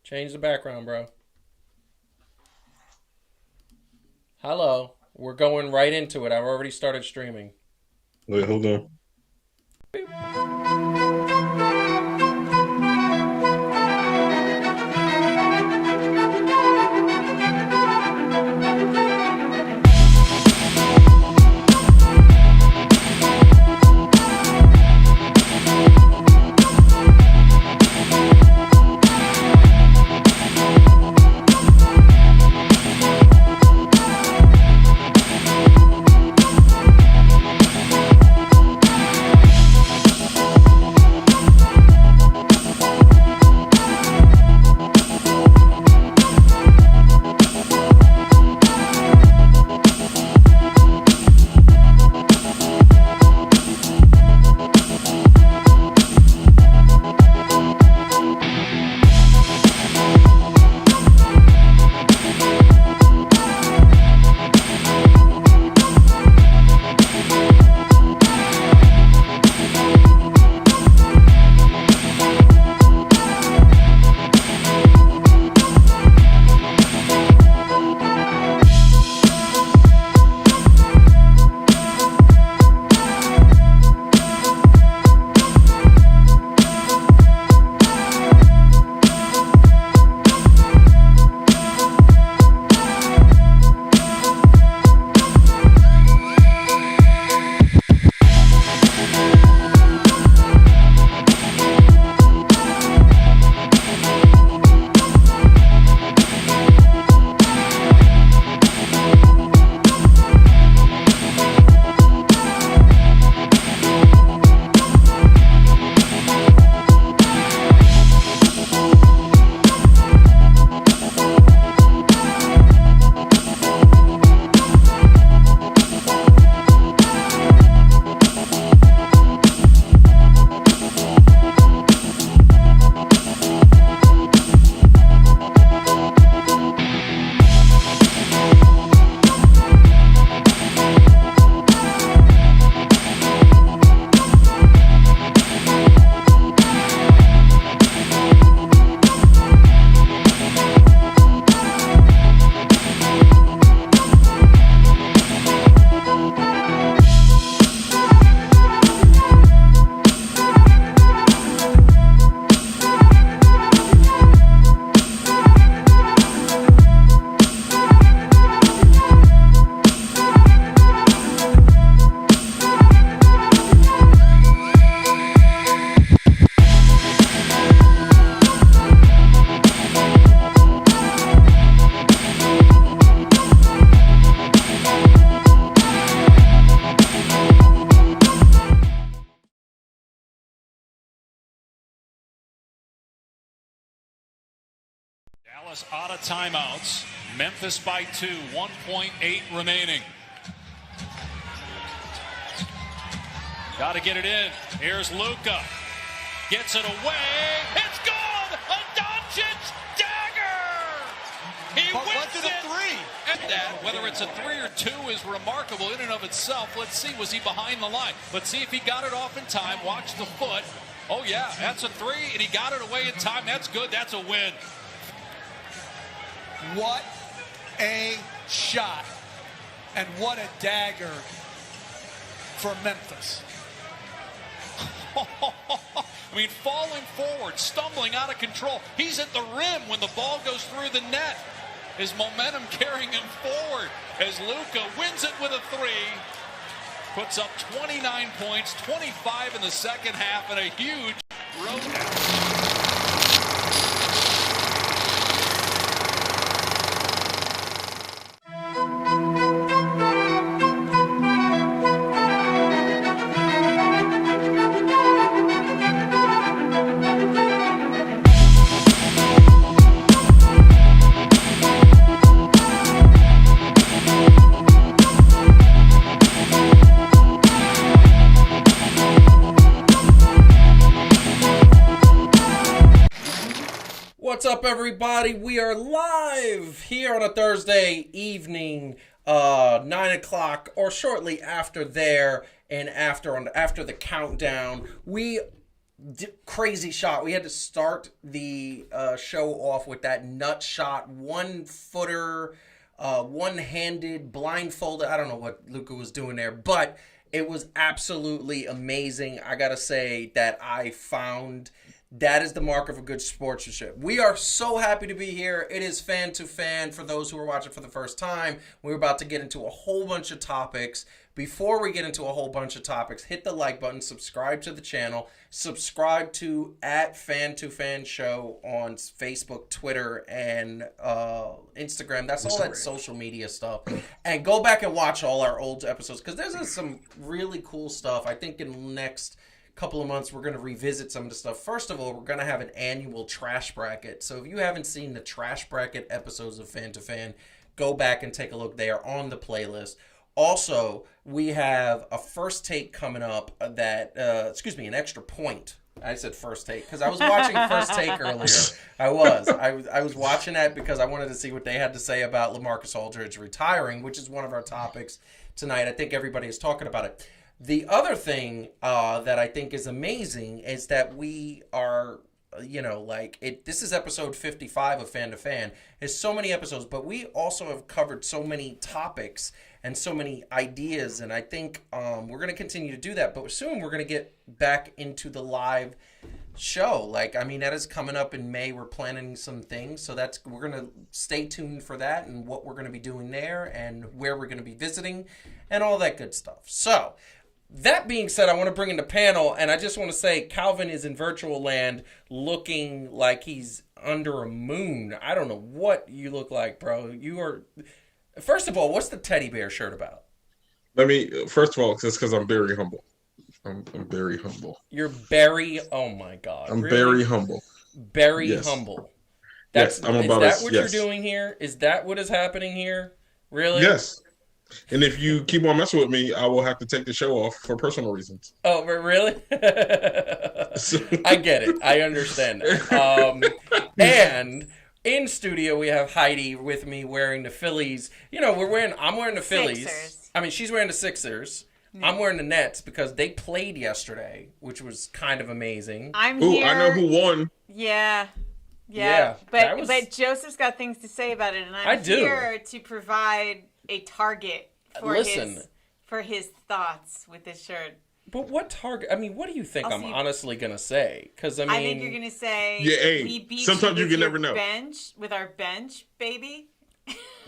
Change the background, bro. Hello. We're going right into it. I've already started streaming. Wait, hold on. Dallas out of timeouts. Memphis by 2, 1.8 remaining. Got to get it in. Here's Luka. Gets it away. It's gone! A Doncic dagger! He wins it! Three. And that, whether it's a 3 or 2, is remarkable in and of itself. Let's see, was he behind the line? Let's see if he got it off in time. Watch the foot. Oh, yeah, that's a 3, and he got it away in time. That's good. That's a win. What a shot. And what a dagger for Memphis. I mean, falling forward, stumbling out of control. He's at the rim when the ball goes through the net. His momentum carrying him forward as Luka wins it with a 3. Puts up 29 points, 25 in the second half, and a huge road. What's up, everybody? We are live here on a Thursday evening, 9 o'clock, or shortly after there, and after the countdown. We crazy shot. We had to start the show off with that nut shot, 1-footer, one-handed, blindfolded. I don't know what Luka was doing there, but it was absolutely amazing. I gotta say that I found that is the mark of a good sportsmanship. We are so happy to be here. It is fan to fan for those who are watching for the first time. We're about to get into a whole bunch of topics. Before we get into a whole bunch of topics, hit the like button, subscribe to the channel, subscribe to @Fan2Fan Show on Facebook, Twitter, and Instagram. That's all that social media stuff. And go back and watch all our old episodes because there's some really cool stuff. I think in the next couple of months we're going to revisit some of the stuff. First of all, we're going to have an annual trash bracket. So if you haven't seen the trash bracket episodes of Fan to Fan, go back and take a look. They are on the playlist. Also, we have a first take coming up that, an extra point. I said first take because I was watching First Take earlier. I was watching that because I wanted to see what they had to say about Lamarcus Aldridge retiring, which is one of our topics tonight. I think everybody is talking about it. The other thing that I think is amazing is that we are, this is episode 55 of Fan to Fan. There's so many episodes, but we also have covered so many topics and so many ideas, and I think we're going to continue to do that. But soon we're going to get back into the live show. That is coming up in May. We're planning some things, so we're going to stay tuned for that and what we're going to be doing there and where we're going to be visiting and all that good stuff. So that being said, I want to bring in the panel, and I just want to say Calvin is in virtual land looking like he's under a moon. I don't know what you look like, bro. You are... First of all, what's the teddy bear shirt about? First of all, it's because I'm very humble. I'm very humble. You're very... Oh, my God. I'm very humble. Very humble. Is that what you're yes. doing here? Is that what is happening here? Really? Yes. And if you keep on messing with me, I will have to take the show off for personal reasons. Oh, really? I get it. I understand that. And in studio, we have Heidi with me wearing the Phillies. I'm wearing the Phillies. Sixers. I mean, she's wearing the Sixers. Yeah. I'm wearing the Nets because they played yesterday, which was kind of amazing. I know who won. Yeah. But Joseph's got things to say about it, and I'm here to provide a target for his thoughts with this shirt. But what target? I mean, what do you think honestly going to say? Because I think you're going to say, we beat sometimes you can never know. With our bench, baby.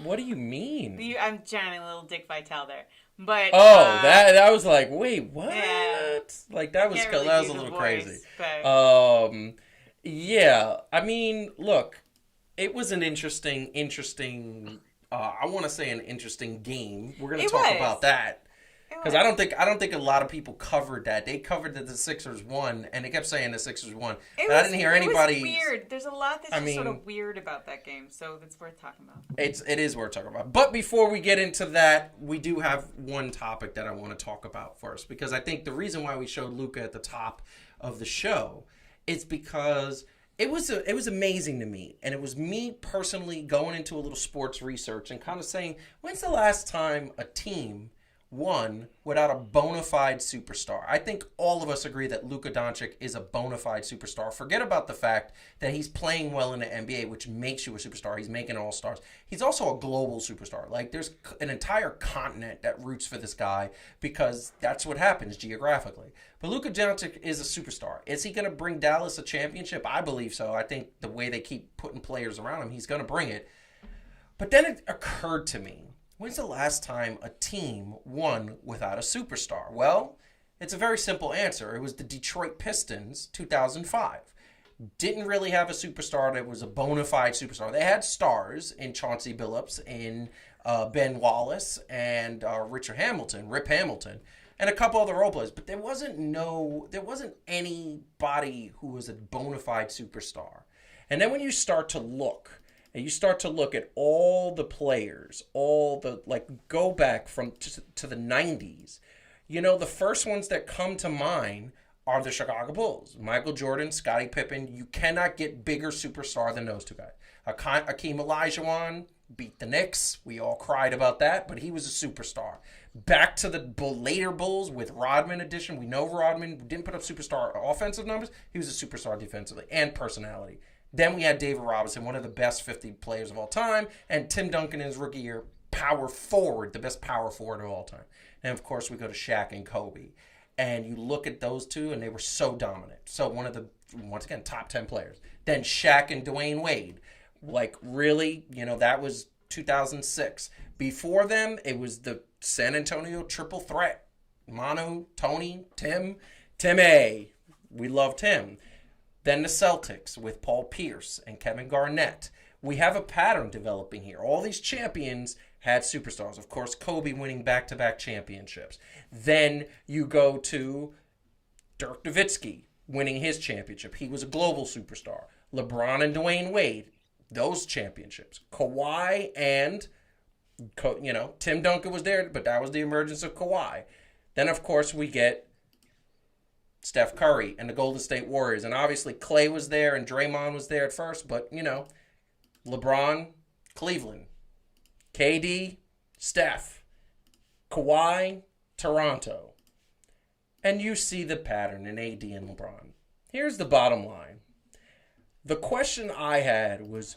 What do you mean? I'm channeling a little Dick Vitale there. But that was like, wait, what? Yeah. That was a little crazy. But... I mean, look, it was an interesting I want to say an interesting game. We're going to talk about that. Because I don't think a lot of people covered that. They covered that the Sixers won, and they kept saying the Sixers won. But I didn't hear anybody. It was weird. There's a lot that's sort of weird about that game, so it's worth talking about. It is worth talking about. But before we get into that, we do have one topic that I want to talk about first. Because I think the reason why we showed Luka at the top of the show is because it was amazing to me. And it was me personally going into a little sports research and kind of saying, when's the last time a team won without a bona fide superstar? I think all of us agree that Luka Doncic is a bona fide superstar. Forget about the fact that he's playing well in the NBA, which makes you a superstar. He's making all-stars. He's also a global superstar. There's an entire continent that roots for this guy because that's what happens geographically. But Luka Doncic is a superstar. Is he going to bring Dallas a championship? I believe so. I think the way they keep putting players around him, he's going to bring it. But then it occurred to me, when's the last time a team won without a superstar? Well, it's a very simple answer. It was the Detroit Pistons, 2005. Didn't really have a superstar that was a bona fide superstar. They had stars in Chauncey Billups, in Ben Wallace, and Rip Hamilton, and a couple other role players. But there wasn't anybody who was a bona fide superstar. And then when you start to look, and you start to look at all the players, go back to the 90s, the first ones that come to mind are the Chicago Bulls. Michael Jordan, Scottie Pippen. You cannot get bigger superstar than those two guys. Hakeem Olajuwon beat the Knicks. We all cried about that, but he was a superstar. back to the later Bulls with Rodman addition. We know Rodman didn't put up superstar offensive numbers. He was a superstar defensively and personality. Then we had David Robinson, one of the best 50 players of all time, and Tim Duncan in his rookie year, power forward, the best power forward of all time. And, of course, we go to Shaq and Kobe. And you look at those two, and they were so dominant. So one of the, once again, top 10 players. Then Shaq and Dwayne Wade. Like, really, that was 2006. Before them, it was the San Antonio triple threat. Manu, Tony, Tim A. We love Tim. Then the Celtics with Paul Pierce and Kevin Garnett. We have a pattern developing here. All these champions had superstars. Of course, Kobe winning back-to-back championships. Then you go to Dirk Nowitzki winning his championship. He was a global superstar. LeBron and Dwayne Wade, those championships. Kawhi and, Tim Duncan was there, but that was the emergence of Kawhi. Then, of course, we get Steph Curry and the Golden State Warriors. And obviously Clay was there and Draymond was there at first, but, LeBron, Cleveland. KD, Steph. Kawhi, Toronto. And you see the pattern in AD and LeBron. Here's the bottom line. The question I had was,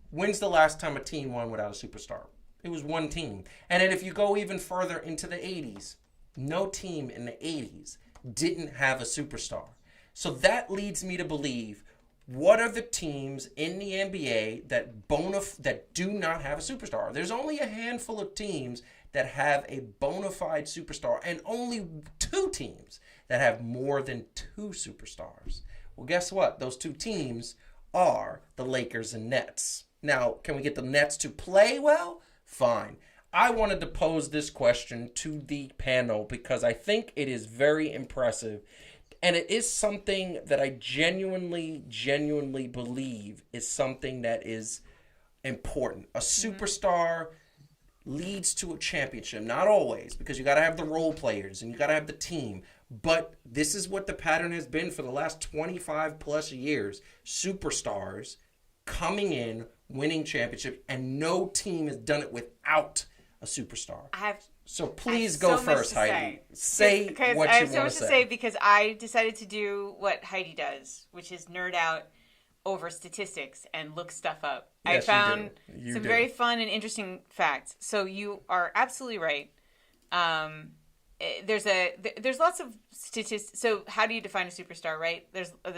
when's the last time a team won without a superstar? It was one team. And then if you go even further into the 80s, no team in the 80s didn't have a superstar. So that leads me to believe, what are the teams in the NBA that do not have a superstar? There's only a handful of teams that have a bona fide superstar, and only 2 teams that have more than 2 superstars. Well, guess what? Those 2 teams are the Lakers and Nets. Now, can we get the Nets to play well? Fine. I wanted to pose this question to the panel because I think it is very impressive. And it is something that I genuinely believe is something that is important. A superstar leads to a championship. Not always, because you got to have the role players and you got to have the team. But this is what the pattern has been for the last 25 plus years. Superstars coming in, winning championships, and no team has done it without a superstar. So please go first, Heidi. Say what you want to say. I have so much to say because I decided to do what Heidi does, which is nerd out over statistics and look stuff up. Yes, I found some very fun and interesting facts. So you are absolutely right. There's lots of statistics. So how do you define a superstar, right? There's a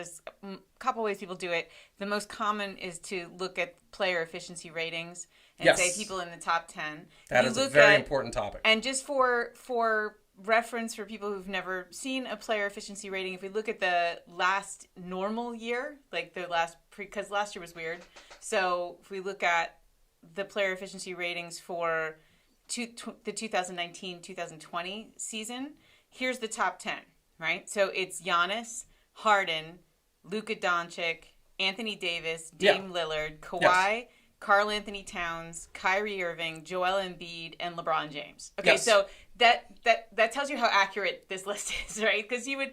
couple ways people do it. The most common is to look at player efficiency ratings and say people in the top 10. That is a very important topic. And just for reference for people who've never seen a player efficiency rating, if we look at the last normal year, like the last because last year was weird. So if we look at the player efficiency ratings for the 2019-2020 season, here's the top 10, right? So it's Giannis, Harden, Luka Doncic, Anthony Davis, Dame Lillard, Kawhi, Karl Anthony Towns, Kyrie Irving, Joel Embiid, and LeBron James. Okay, so that tells you how accurate this list is, right? Because you would,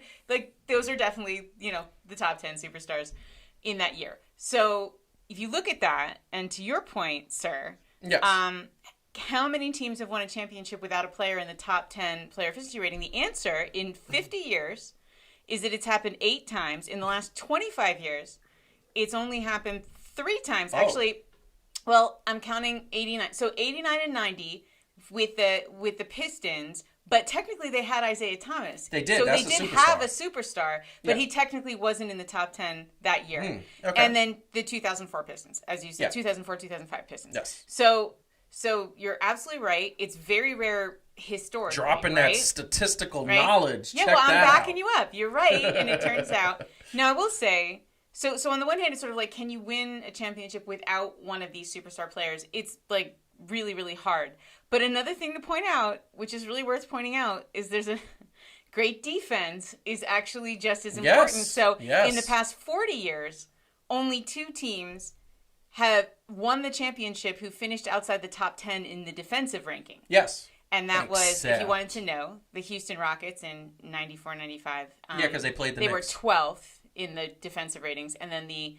those are definitely, the top 10 superstars in that year. So if you look at that, and to your point, sir, how many teams have won a championship without a player in the top 10 player efficiency rating? The answer, in 50 years, is that it's happened 8 times. In the last 25 years, it's only happened 3 times. Oh. Actually, well, I'm counting 89. So 89 and 90 with the Pistons, but technically they had Isaiah Thomas. They did. So That's they did have a superstar, but he technically wasn't in the top 10 that year. Okay. And then the 2004 Pistons, as you said, 2004-2005 Pistons. Yes. So you're absolutely right. It's very rare historically. Dropping that statistical knowledge. Yeah, Check I'm that backing you up. You're right. And it turns out. Now, I will say, so on the one hand, it's sort of like, can you win a championship without one of these superstar players? It's really, really hard. But another thing to point out, which is really worth pointing out, is there's a great defense is actually just as important. So in the past 40 years, only 2 teams have won the championship who finished outside the top 10 in the defensive ranking. Yes. And that was, if you wanted to know, the Houston Rockets in 94-95. Because they played the Knicks. They were 12th in the defensive ratings. And then the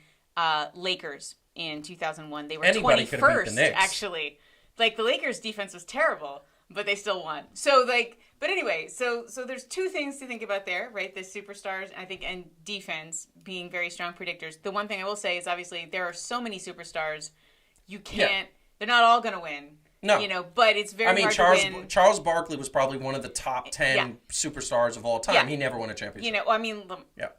Lakers in 2001, they were 21st, actually. The Lakers' defense was terrible. but they still won. So like, but anyway, so there's two things to think about there, right? The superstars, I think, and defense being very strong predictors. The one thing I will say is obviously there are so many superstars, you can't. They're not all going to win. No. You know, but it's very hard to win. Charles Barkley was probably one of the top 10 superstars of all time. Yeah. He never won a championship. You know, I mean,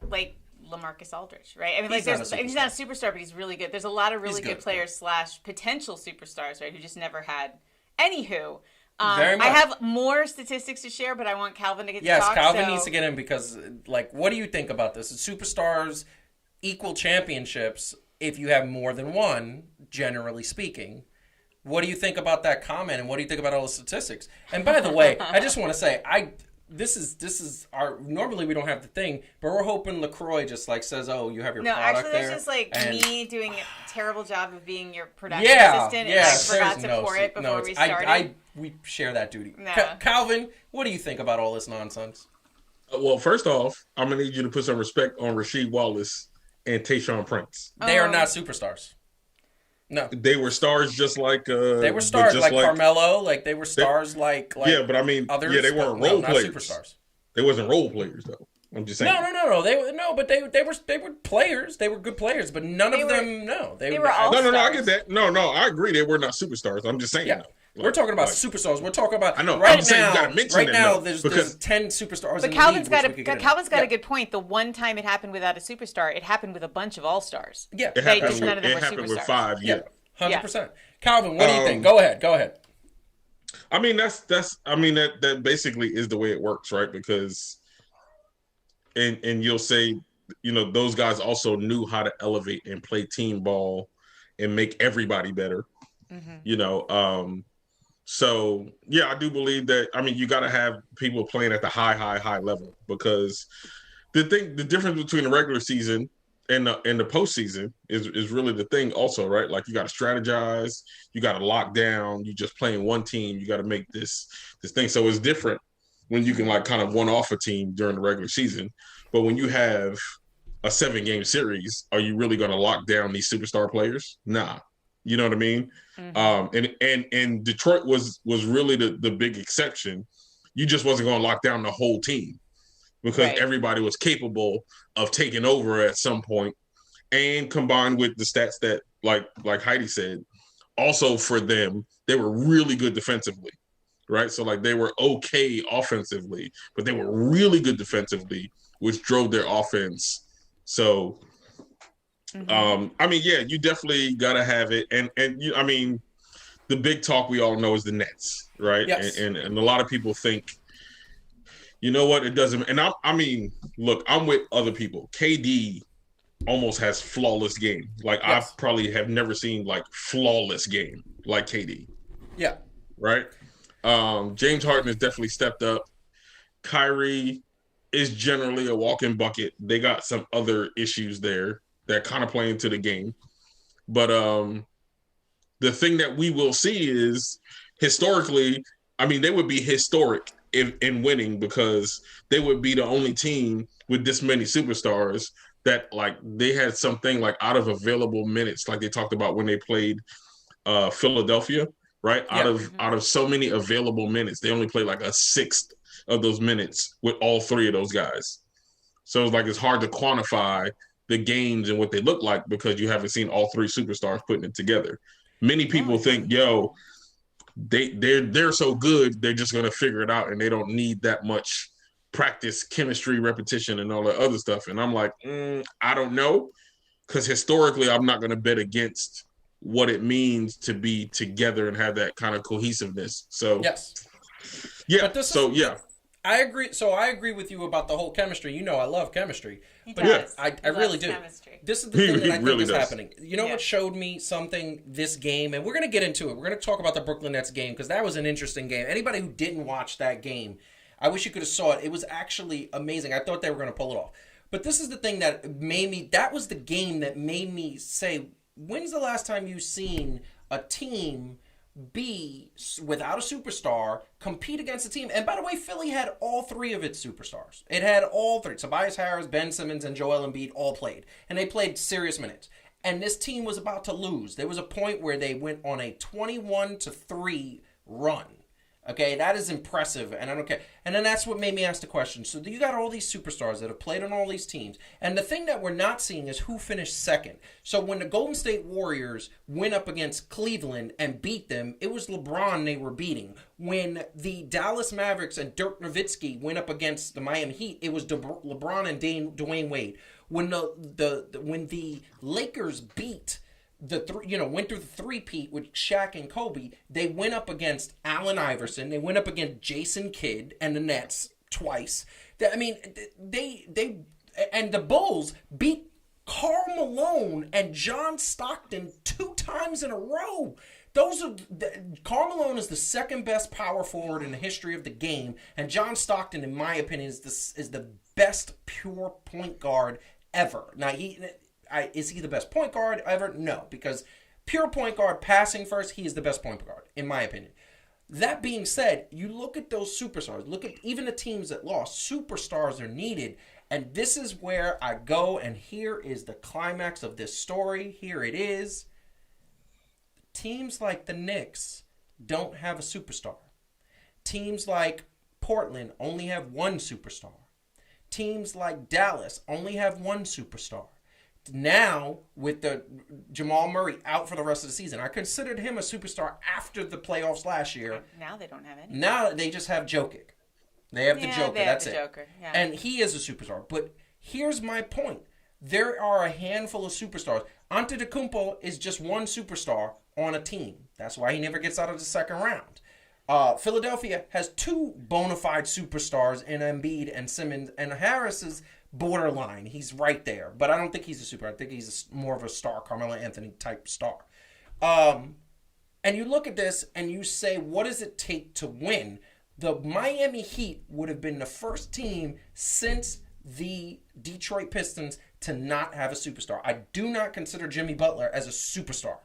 like Lamarcus Aldridge, right? I mean, he's not a superstar, but he's really good. There's a lot of really good players / potential superstars, right, who just never had. Anywho, I have more statistics to share, but I want Calvin to get to talk. Yes, Calvin needs to get in because, like, what do you think about this? Superstars equal championships if you have more than one, generally speaking. What do you think about that comment, and what do you think about all the statistics? And by the way, I just want to say, this is our, normally we don't have the thing, but we're hoping LaCroix just like says, oh, you have your product there. No, actually, there's just like me doing a terrible job of being your production assistant, and I forgot to pour it before we started. We share that duty. No. Calvin, what do you think about all this nonsense? Well, first off, I'm going to need you to put some respect on Rasheed Wallace and Tayshaun Prince. They are not superstars. No, they were stars just like they were stars like Carmelo, like they were stars like yeah, but I mean others, they weren't role players. Superstars. They wasn't role players though. I'm just saying. No. They were players. They were good players, but none of them. No, they were all. No. I get that. No. I agree. They were not superstars. I'm just saying. Yeah. We're talking about superstars. We're talking about. I know. Right I'm saying you gotta mention right now, though, there's 10 superstars. But in Calvin's the league, Calvin's got a good point. The one time it happened without a superstar, it happened with a bunch of all stars. Yeah, it happened with 5. Yeah, 100%. Calvin, what do you think? Go ahead. I mean, that basically is the way it works, right? Because, and you'll say, you know, those guys also knew how to elevate and play team ball and make everybody better. Mm-hmm. You know, so yeah, I do believe that. I mean, you got to have people playing at the high level, because the difference between the regular season and the postseason is really the thing also, right? Like, you got to strategize, you got to lock down, you just playing one team, you got to make this thing. So it's different when you can like kind of one off a team during the regular season. But when you have a 7-game series, are you really going to lock down these superstar players? Nah. You know what I mean? Mm-hmm. And Detroit was really the big exception. You just wasn't going to lock down the whole team, because everybody was capable of taking over at some point, and combined with the stats that, like Heidi said, also for them, they were really good defensively, right? So like they were okay offensively, but they were really good defensively, which drove their offense. So, I mean, yeah, you definitely got to have it. And I mean, the big talk we all know is the Nets, right? Yes. And a lot of people think, you know what, it doesn't. And I mean, look, I'm with other people. KD almost has flawless game. Like, I probably have never seen like flawless game like KD. Yeah. Right. James Harden has definitely stepped up. Kyrie is generally a walking bucket. They got some other issues there that kind of play into the game. But the thing that we will see is, historically, I mean, they would be historic in winning, because they would be the only team with this many superstars that, like, they had something like out of available minutes, like they talked about when they played Philadelphia, right? Out of so many available minutes, they only played like a sixth of those minutes with all three of those guys. So it's like, it's hard to quantify the games and what they look like, because you haven't seen all three superstars putting it together. Many people think, they're so good, they're just going to figure it out, and they don't need that much practice, chemistry, repetition, and all that other stuff. And I'm like, I don't know, because historically, I'm not going to bet against what it means to be together and have that kind of cohesiveness. So I agree. So I agree with you about the whole chemistry. You know, I love chemistry. I really do. Chemistry. This is the thing that I think is happening. You know what showed me something this game, and we're going to get into it. We're going to talk about the Brooklyn Nets game, because that was an interesting game. Anybody who didn't watch that game, I wish you could have saw it. It was actually amazing. I thought they were going to pull it off. But this is the thing that made me, that was the game that made me say, when's the last time you've seen a team be, without a superstar, compete against a team? And by the way, Philly had all three of its superstars. It had all three. Tobias Harris, Ben Simmons, and Joel Embiid all played. And they played serious minutes. And this team was about to lose. There was a point where they went on a 21-3 run. Okay, that is impressive, and I don't care. And then that's what made me ask the question. So you got all these superstars that have played on all these teams, and the thing that we're not seeing is who finished second. So when the Golden State Warriors went up against Cleveland and beat them, it was LeBron they were beating. When the Dallas Mavericks and Dirk Nowitzki went up against the Miami Heat, it was LeBron and Dwayne Wade. When the Lakers beat went through the three-peat with Shaq and Kobe, they went up against Allen Iverson, they went up against Jason Kidd and the Nets twice. They and the Bulls beat Karl Malone and John Stockton 2 times in a row. Karl Malone is the second best power forward in the history of the game, and John Stockton, in my opinion, is the best pure point guard ever. Now, is he the best point guard ever? No, because pure point guard, passing first, he is the best point guard, in my opinion. That being said, you look at those superstars, look at even the teams that lost, superstars are needed. And this is where I go, and here is the climax of this story. Here it is. Teams like the Knicks don't have a superstar. Teams like Portland only have one superstar. Teams like Dallas only have one superstar. Now, with the Jamal Murray out for the rest of the season, I considered him a superstar after the playoffs last year. Now they don't have any. Now they just have Jokic. They have the Joker. That's it. Joker. Yeah. And he is a superstar. But here's my point. There are a handful of superstars. Antetokounmpo is just one superstar on a team. That's why he never gets out of the second round. Philadelphia has 2 bona fide superstars in Embiid and Simmons, and Harris is borderline. He's right there, but I don't think he's a super. I think he's more of a star, Carmelo Anthony type star. And you look at this and you say, what does it take to win? The Miami Heat would have been the first team since the Detroit Pistons to not have a superstar. I do not consider Jimmy Butler as a superstar.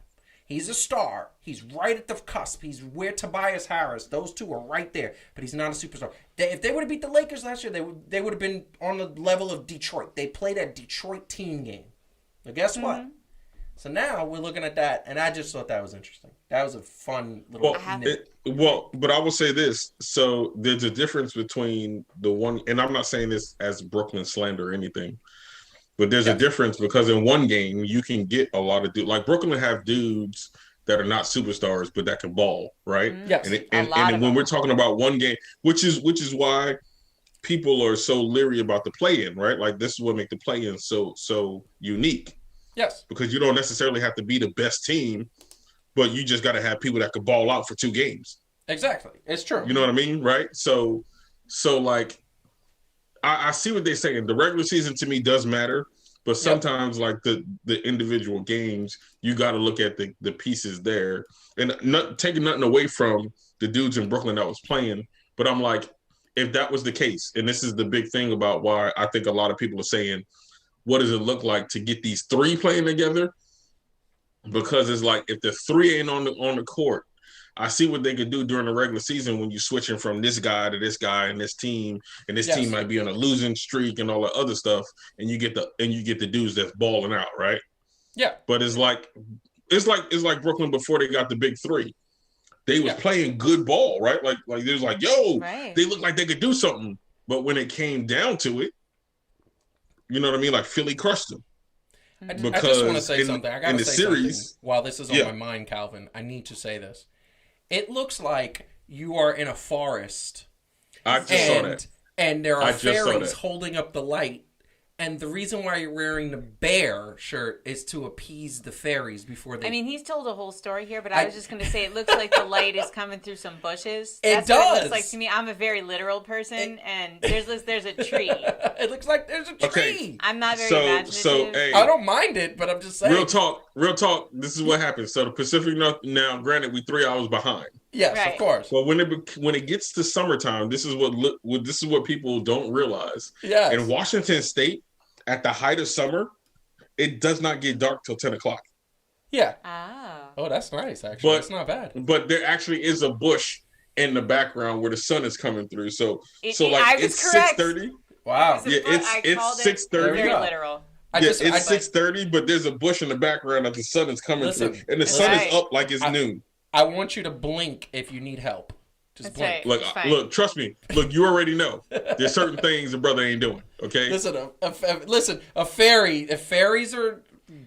He's a star. He's right at the cusp. He's where Tobias Harris. Those two are right there, but he's not a superstar. If they would have beat the Lakers last year, they would have been on the level of Detroit. They played a Detroit team game. But guess what? So now we're looking at that, and I just thought that was interesting. That was a fun little but I will say this. So there's a difference between the one, and I'm not saying this as Brooklyn slander or anything, but there's a difference because in one game you can get a lot of dudes. Like Brooklyn have dudes that are not superstars but that can ball, right? Yes. And when we're talking about one game, which is why people are so leery about the play-in, right? Like this is what makes the play-in so unique. Yes. Because you don't necessarily have to be the best team, but you just got to have people that could ball out for 2 games. Exactly. It's true. You know what I mean? Right? So like, I see what they're saying. The regular season to me does matter, but sometimes like the individual games, you got to look at the pieces there, and not taking nothing away from the dudes in Brooklyn that was playing. But I'm like, if that was the case, and this is the big thing about why I think a lot of people are saying, what does it look like to get these 3 playing together? Because it's like, if the 3 ain't on the court, I see what they could do during the regular season when you're switching from this guy to this guy and this team, and this team might be on a losing streak and all that other stuff, and you get the dudes that's balling out, right? Yeah. But it's like Brooklyn before they got the big 3. They was playing good ball, right? Like they was like, yo, they looked like they could do something. But when it came down to it, you know what I mean? Like Philly crushed them. I just want to say something. I got to say something. While this is on my mind, Calvin, I need to say this. It looks like you are in a forest. I just saw that. And there are fairies holding up the light. And the reason why you're wearing the bear shirt is to appease the fairies before they... I mean, he's told a whole story here, but I was just going to say it looks like the light is coming through some bushes. That's what does. It looks like to me. I'm a very literal person, and there's a tree. It looks like there's a tree. Okay. I'm not very imaginative. So, hey, I don't mind it, but I'm just saying. Real talk. This is what happens. So the Pacific now, granted, we 3 hours behind. Yes, of course. But when it gets to summertime, this is what people don't realize. Yes. In Washington State, at the height of summer, it does not get dark till 10 o'clock. Yeah. Oh, that's nice, actually. That's not bad. But there actually is a bush in the background where the sun is coming through. So it's 6:30. Wow. Yeah, it's 6:30. Very literal. It's 6:30, but there's a bush in the background that the sun is coming through. And the sun is up like it's noon. I want you to blink if you need help. Just That's blink. right. Look, trust me. Look, you already know. There's certain things the brother ain't doing. Okay. Listen, a fairy. If fairies are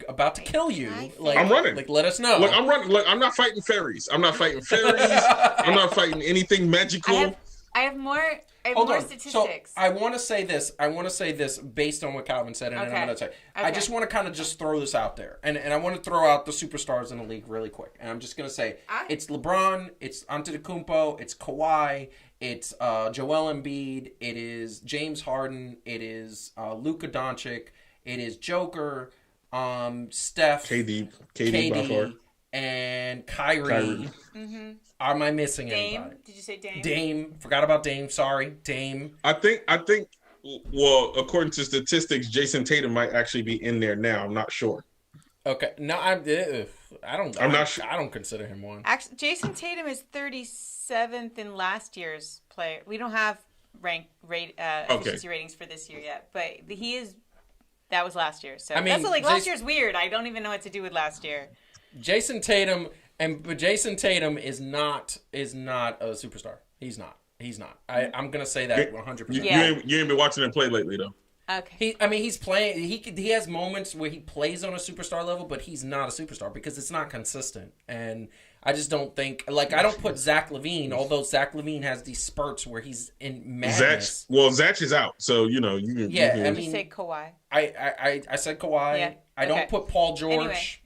about to kill you, like I'm running. Like, let us know. Look, I'm running. Look, I'm not fighting fairies. I'm not fighting anything magical. I have more Hold on. statistics. So I want to say this based on what Calvin said, and then I'm going to say. I just want to kind of just throw this out there, and I want to throw out the superstars in the league really quick. And I'm just going to say it's LeBron, it's Antetokounmpo, it's Kawhi, it's Joel Embiid, it is James Harden, it is Luka Doncic, it is Joker, Steph, KD, and Kyrie. Mm-hmm. Am I missing anybody? Did you say Dame? Dame. Forgot about Dame. Sorry, Dame. I think. Well, according to statistics, Jason Tatum might actually be in there now. I'm not sure. Okay. No, I'm not sure. I don't consider him one. Actually, Jason Tatum is 37th in last year's player. We don't have efficiency ratings for this year yet, but he is. That was last year. So that's last year's weird. I don't even know what to do with last year. Jason Tatum. But Jason Tatum is not a superstar. He's not. I'm gonna say that 100%. You ain't been watching him play lately though. Okay. He's playing. He has moments where he plays on a superstar level, but he's not a superstar because it's not consistent. And I just don't think I don't put Zach LaVine. Although Zach LaVine has these spurts where he's in madness. Zach is out, so you know you. I mean, you say Kawhi. I said Kawhi. Yeah. I don't put Paul George. Anyway.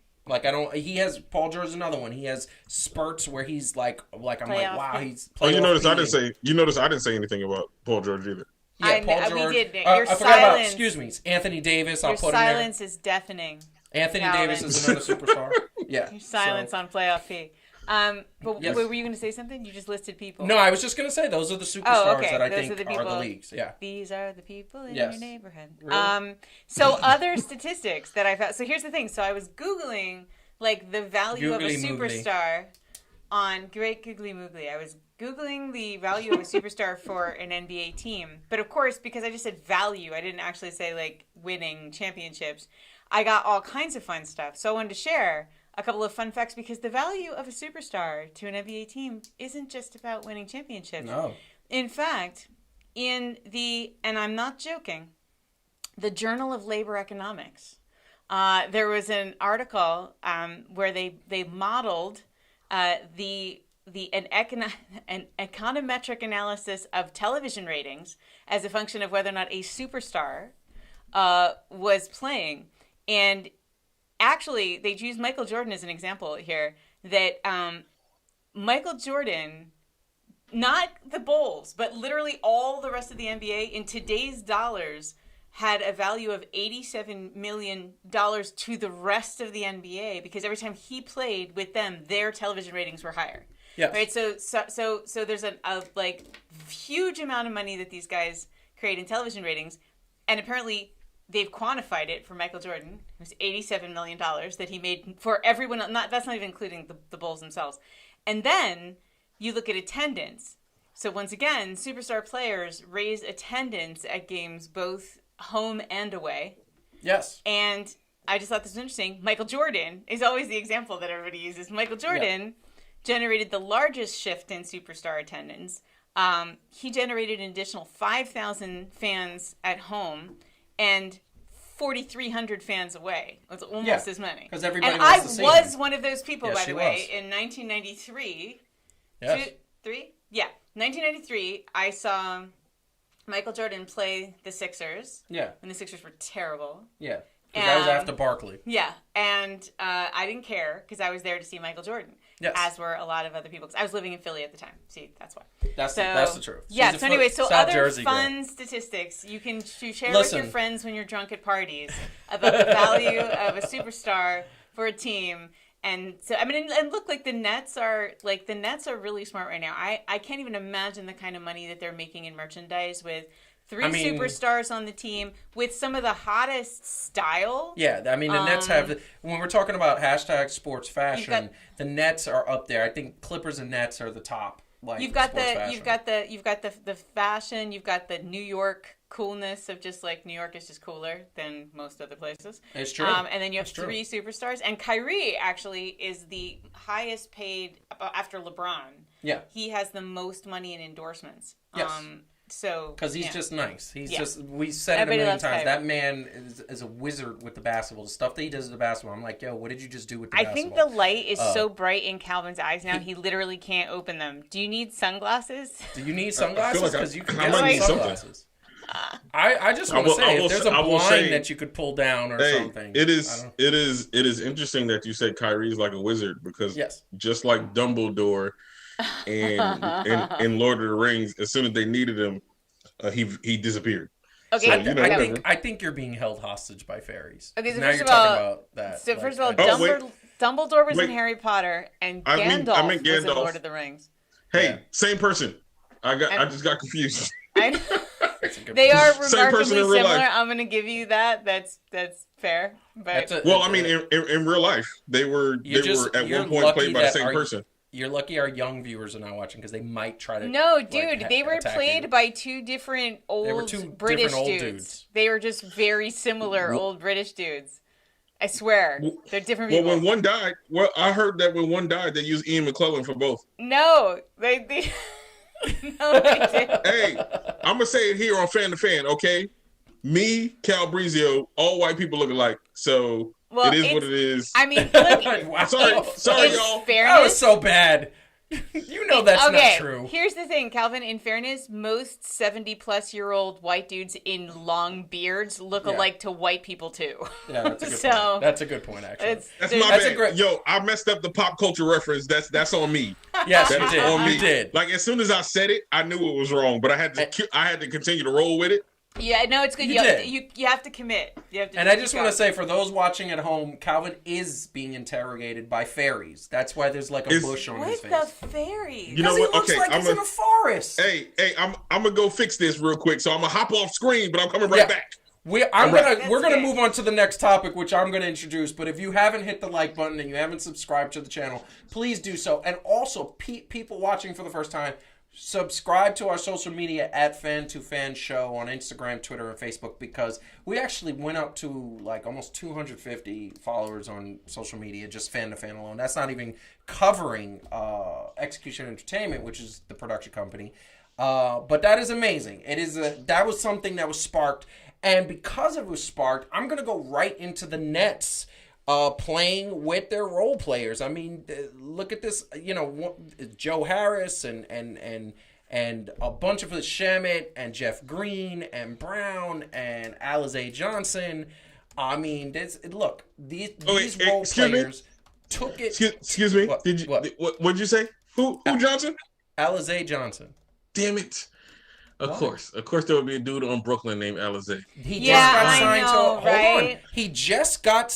He has Paul George is another one. He has spurts where he's like I'm like, wow, he's. You notice I didn't say anything about Paul George either. Yeah, Paul George. We did. I forgot about. Excuse me, Anthony Davis. I'll put Your silence is deafening. Anthony Davis is another superstar. Yeah. Your silence on playoff P. But yes. were you going to say something? You just listed people. No, I was just going to say those are the superstars that I think are the leagues. Yeah. These are the people in your neighborhood. Really? So other statistics that I found. So here's the thing. So I was Googling like the value of a superstar on Great Googly Moogly. I was Googling the value of a superstar for an NBA team. But of course, because I just said value, I didn't actually say like winning championships. I got all kinds of fun stuff. So I wanted to share a couple of fun facts because the value of a superstar to an NBA team isn't just about winning championships. No. In fact, and I'm not joking, the Journal of Labor Economics, there was an article where they modeled an econometric analysis of television ratings as a function of whether or not a superstar was playing. And actually, they used Michael Jordan as an example here, that Michael Jordan, not the Bulls, but literally all the rest of the NBA in today's dollars had a value of $87 million to the rest of the NBA because every time he played with them, their television ratings were higher. Yes. Right. So there's a huge amount of money that these guys create in television ratings, and apparently they've quantified it for Michael Jordan. It was $87 million that he made for everyone. That's not even including the Bulls themselves. And then you look at attendance. So once again, superstar players raise attendance at games both home and away. Yes. And I just thought this was interesting. Michael Jordan is always the example that everybody uses. Michael Jordan generated the largest shift in superstar attendance. He generated an additional 5,000 fans at home and 4,300 fans away. It was almost as many. Because everybody and wants to see was him. One of those people, by the way, in 1993. Yes. 1993, I saw Michael Jordan play the Sixers. Yeah. When the Sixers were terrible. Yeah. Because that was after Barkley. Yeah. And I didn't care because I was there to see Michael Jordan. Yes. As were a lot of other people. Because I was living in Philly at the time. See, that's why. That's the truth. Yeah. So anyway, so South other Jersey fun girl. Statistics you can share with your friends when you're drunk at parties about the value of a superstar for a team. And so, I mean, and look, the Nets are really smart right now. I can't even imagine the kind of money that they're making in merchandise with three superstars on the team with some of the hottest style. Yeah, I mean, the Nets have, when we're talking about hashtag sports fashion, the Nets are up there. I think Clippers and Nets are the top. You've got the fashion, you've got the New York coolness of just like New York is just cooler than most other places. It's true. And then you have three superstars, and Kyrie actually is the highest paid after LeBron. Yeah. He has the most money in endorsements. Yes. So because he's just nice. He's Yeah. just, we said Everybody it a million loves times. Kyrie. That man is a wizard with the basketball. The stuff that he does with the basketball, I'm like, yo, what did you just do with the I basketball? think the light is so bright in Calvin's eyes now, he literally can't open them. Do you need sunglasses? Do you need sunglasses? like Because you can I get might need sunglasses. I just want to say, if there's a blind that you could pull down or something. It is interesting that you said Kyrie's like a wizard because just like Dumbledore in Lord of the Rings, as soon as they needed him, he disappeared. Okay, So, I think you're being held hostage by fairies. Okay, so now first you're of all, talking about that. So first of all, Oh, Dumbledore was in Wait. Harry Potter, and I Gandalf, meant was in Gandalf. Lord of the Rings. Hey, same person. I just got confused. They are Same person remarkably in real similar. life. I'm gonna give you that. That's fair. But In real life, they were at one point played by the same person. You're lucky our young viewers are not watching because they might try to. No, dude, they were attack played you. by two different British dudes. They were just very similar old British dudes. I swear, they're different people. Well, when one died, I heard that when one died, they used Ian McClellan for both. No, they no, they didn't. Hey, I'm gonna say it here on Fan to Fan, okay? Me, Cal Brizio, all white people look alike, so it is what it is. I mean, look, Wow. Sorry, y'all. Fairness, that was so bad. You know that's not true. Here's the thing, Calvin. In fairness, most 70-plus-year-old white dudes in long beards look alike to white people too. Yeah, that's a good point. That's a good point, actually. That's my bad. Yo, I messed up the pop culture reference. That's on me. Yes, That's you did. on me. You did. Like as soon as I said it, I knew it was wrong, but I had to continue to roll with it. Yeah, no, it's good. You have to commit. You have to. And I just want to say, for those watching at home, Calvin is being interrogated by fairies. That's why there's like a bush on his face. With the fairies? You know what? He looks like he's in a forest. Hey, I'm gonna go fix this real quick. So I'm gonna hop off screen, but I'm coming right back. We're gonna move on to the next topic, which I'm gonna introduce. But if you haven't hit the like button and you haven't subscribed to the channel, please do so. And also, people watching for the first time, subscribe to our social media at Fan2Fan Show on Instagram, Twitter, and Facebook, because we actually went up to like almost 250 followers on social media, just Fan to Fan alone. That's not even covering Execution Entertainment, which is the production company. But that is amazing. That was something that was sparked, and because it was sparked, I'm gonna go right into the Nets. Playing with their role players. I mean, look at this. You know, Joe Harris and a bunch of us, Shamet and Jeff Green and Brown and Alizé Johnson. I mean, these role players took it. Excuse me. What'd you say? Who Johnson? Alizé Johnson. Damn it. Of course there would be a dude on Brooklyn named Alizé. He just got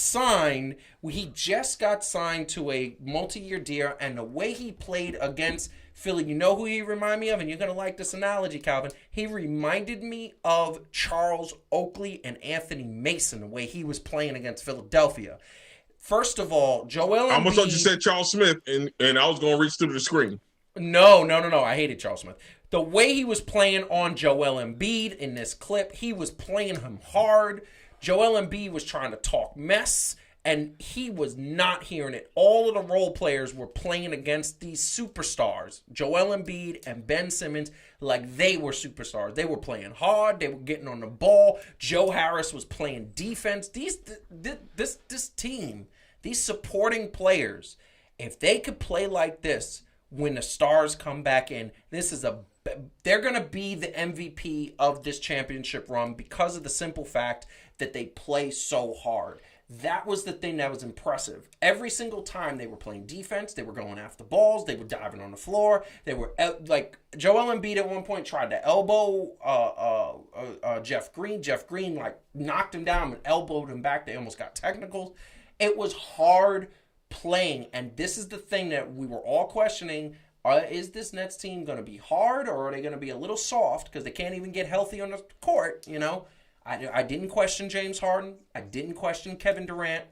signed to a multi-year deal, and the way he played against Philly, you know who he reminded me of, and you're gonna like this analogy, Calvin. He reminded me of Charles Oakley and Anthony Mason, the way he was playing against Philadelphia. First of all, Joel Embiid. I almost thought you said Charles Smith, and I was gonna reach through the screen. No. I hated Charles Smith. The way he was playing on Joel Embiid in this clip, he was playing him hard. Joel Embiid was trying to talk mess, and he was not hearing it. All of the role players were playing against these superstars, Joel Embiid and Ben Simmons, like they were superstars. They were playing hard. They were getting on the ball. Joe Harris was playing defense. This team, these supporting players, if they could play like this when the stars come back in, they're going to be the MVP of this championship run because of the simple fact that they play so hard. That was the thing that was impressive. Every single time they were playing defense, they were going after balls, they were diving on the floor. They were like Joel Embiid at one point tried to elbow Jeff Green. Jeff Green like knocked him down and elbowed him back. They almost got technicals. It was hard playing, and this is the thing that we were all questioning. Is this Nets team going to be hard, or are they going to be a little soft because they can't even get healthy on the court? You know, I didn't question James Harden. I didn't question Kevin Durant.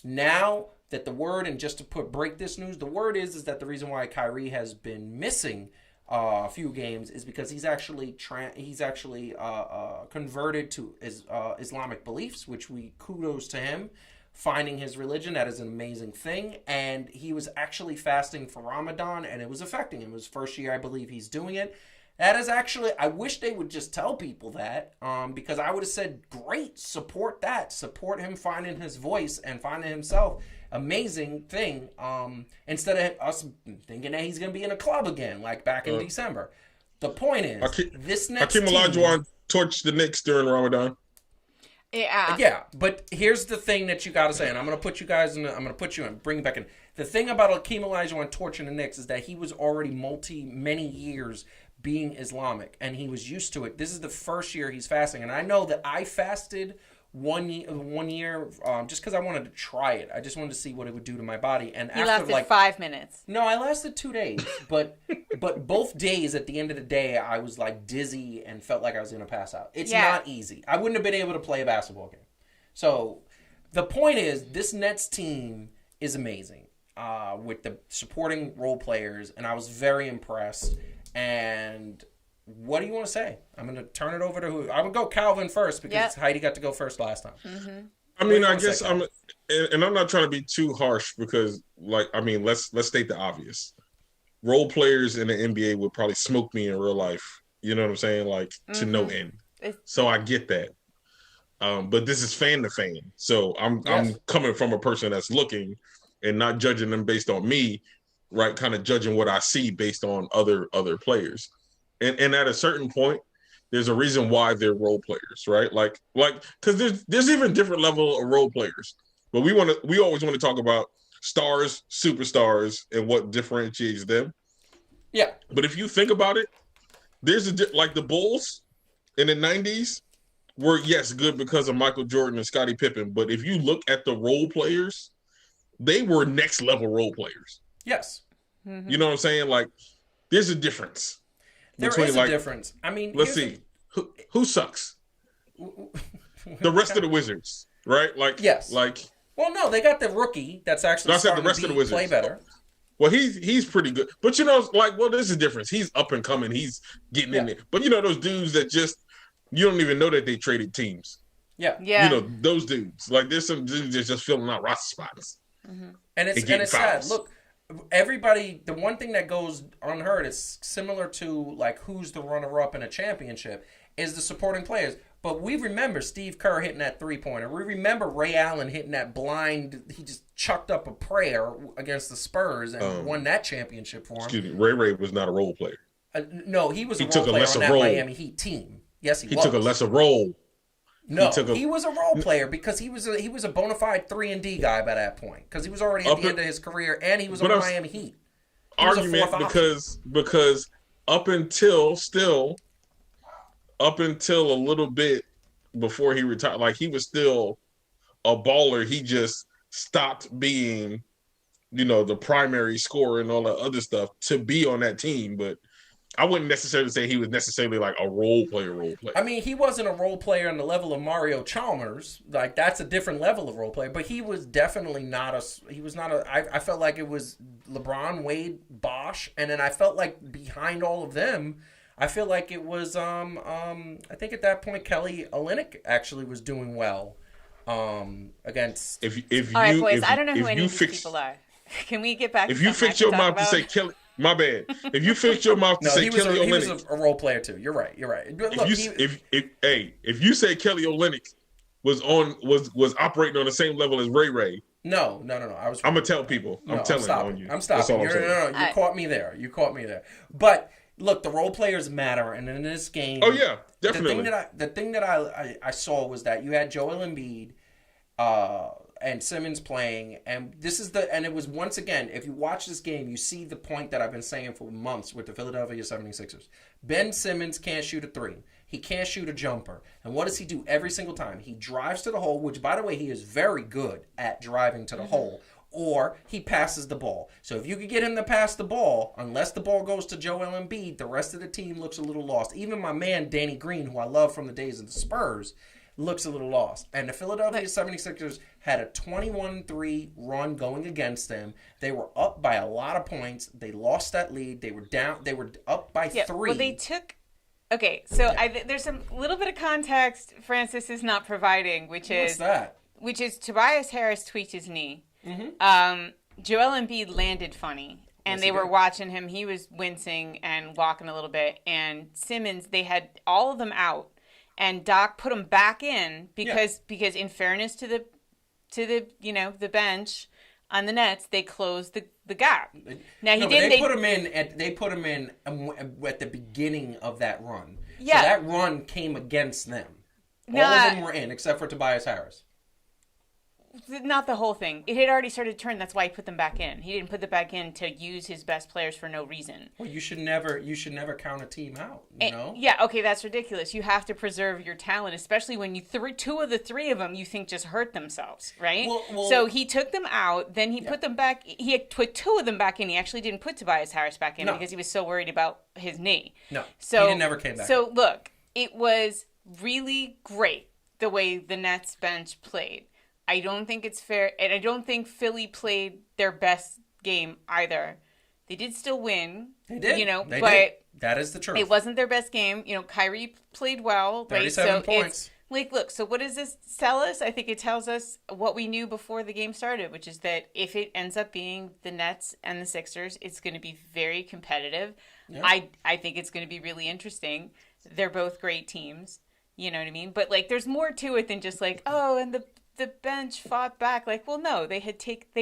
Now that the word, and just to break this news, the word is that the reason why Kyrie has been missing a few games is because he's actually converted to Islamic beliefs, which we kudos to him finding his religion. That is an amazing thing. And he was actually fasting for Ramadan, and it was affecting him. It was his first year, I believe, he's doing it. That is actually, I wish they would just tell people that, because I would have said, great, support that. Support him finding his voice and finding himself. Amazing thing. Instead of us thinking that he's going to be in a club again, like back in December. The point is, this next Hakeem Olajuwon torched the Knicks during Ramadan. Yeah, but here's the thing that you got to say, and I'm going to put you guys in. I'm going to put you in, bring you back in. The thing about Hakeem Olajuwon torching the Knicks is that he was already many years being Islamic, and he was used to it. This is the first year he's fasting, and I know that I fasted one year just because I wanted to try it. I just wanted to see what it would do to my body. And you after lasted 5 minutes. No, I lasted 2 days, but both days at the end of the day, I was like dizzy and felt like I was going to pass out. It's not easy. I wouldn't have been able to play a basketball game. So the point is, this Nets team is amazing with the supporting role players, and I was very impressed. And what do you want to say? I'm going to turn it over to who? I would go Calvin first because Heidi got to go first last time. Mm-hmm. I mean, I guess I'm not trying to be too harsh because, let's state the obvious. Role players in the NBA would probably smoke me in real life. You know what I'm saying? To no end. So I get that. But this is fan to fan. So I'm coming from a person that's looking and not judging them based on me, right? Kind of judging what I see based on other players. And at a certain point, there's a reason why they're role players, right? Because there's even different level of role players. But we always want to talk about stars, superstars, and what differentiates them. Yeah. But if you think about it, there's the Bulls in the 90s were, yes, good because of Michael Jordan and Scottie Pippen. But if you look at the role players, they were next level role players. Yes. Mm-hmm. You know what I'm saying? There's a difference. There is a difference. I mean, let's see. Who sucks? The rest of the Wizards, right? Yes. Well, no, they got the rookie that's actually starting the rest of the Wizards play better. Well, he's pretty good. But, there's a difference. He's up and coming. He's getting in there. But, those dudes that just, you don't even know that they traded teams. Yeah. Yeah. Those dudes. There's some dudes that's just filling out roster spots. Mm-hmm. And it's sad. Look, everybody, the one thing that goes unheard, it's similar to who's the runner-up in a championship, is the supporting players. But we remember Steve Kerr hitting that three-pointer. We remember Ray Allen hitting that blind. He just chucked up a prayer against the Spurs and won that championship for him. Excuse me, Ray was not a role player. No, he was a role player on that Miami Heat team. Yes, he was. He took a lesser role. No, he was a role player because he was a bona fide 3-and-D guy by that point because he was already at the end of his career and he was on the Miami Heat. Argument because up until a little bit before he retired, he was still a baller. He just stopped being, the primary scorer and all that other stuff to be on that team, but I wouldn't necessarily say he was necessarily a role player. I mean, he wasn't a role player on the level of Mario Chalmers. That's a different level of role player. But he was definitely not I felt like it was LeBron, Wade, Bosh. And then I felt like behind all of them, I feel like it was, I think at that point, Kelly Olynyk actually was doing well against. All right, boys, I don't know who any of these people are. Can we get back to if you fix your mouth to say Kelly. My bad. If you fix your mouth to say Kelly Olynyk, he was a role player too. You're right. Look, if you say Kelly Olynyk was operating on the same level as Ray. No. I'm gonna tell people. I'm telling on you. I'm stopping. No. You caught me there. But look, the role players matter, and in this game, oh yeah, definitely. The thing that I saw was that you had Joel Embiid, and Simmons playing, and it was once again, if you watch this game, you see the point that I've been saying for months with the Philadelphia 76ers. Ben Simmons can't shoot a three. He can't shoot a jumper. And what does he do every single time? He drives to the hole, which, by the way, he is very good at driving to the hole, or he passes the ball. So if you could get him to pass the ball, unless the ball goes to Joel Embiid, the rest of the team looks a little lost. Even my man, Danny Green, who I love from the days of the Spurs, looks a little lost. And the Philadelphia 76ers had a 21-3 run going against them. They were up by a lot of points. They lost that lead. They were down. They were up by 3. Well, they took... Okay, so there's a little bit of context Francis is not providing, which is... What's that? which is Tobias Harris tweaked his knee. Joel Embiid landed funny. And they were watching him. He was wincing and walking a little bit. And Simmons, they had all of them out. And Doc put them back in because in fairness to the the bench on the Nets, they closed the gap. Now They put him in at the beginning of that run. Yeah. So that run came against them. All of them were in except for Tobias Harris. Not the whole thing. It had already started to turn. That's why he put them back in. He didn't put them back in to use his best players for no reason. Well, you should never count a team out. You know? Yeah. Okay, that's ridiculous. You have to preserve your talent, especially when you two of the three of them you think just hurt themselves, right? Well, so he took them out. Then he put them back. He had put two of them back in. He actually didn't put Tobias Harris back in because he was so worried about his knee. No. So he never came back. So look, it was really great the way the Nets bench played. I don't think it's fair, and I don't think Philly played their best game either. They did still win. They did. They did. That is the truth. It wasn't their best game. Kyrie played well. 37 points. Look, so what does this tell us? I think it tells us what we knew before the game started, which is that if it ends up being the Nets and the Sixers, it's going to be very competitive. Yeah. I think it's going to be really interesting. They're both great teams. You know what I mean? But, there's more to it than just and the bench fought back. No, they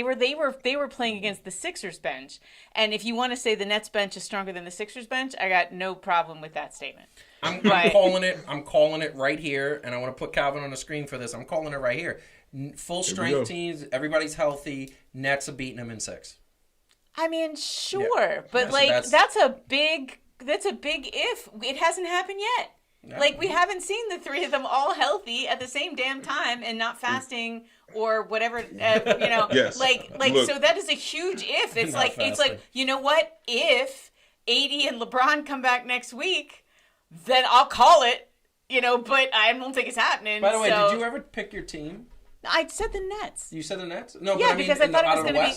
were playing against the Sixers bench. And if you want to say the Nets bench is stronger than the Sixers bench, I got no problem with that statement. I'm calling it right here, and I want to put Calvin on the screen for this. I'm calling it right here. Full strength teams, everybody's healthy. Nets are beating them in 6. I mean, sure, but that's a big if. It hasn't happened yet. No. We haven't seen the three of them all healthy at the same damn time and not fasting or whatever, Yes. Look, so that is a huge if. It's you know what? If AD and LeBron come back next week, then I'll call it, but I don't think it's happening. By the way, did you ever pick your team? I said the Nets. You said the Nets? No, yeah, because I thought it was going to be...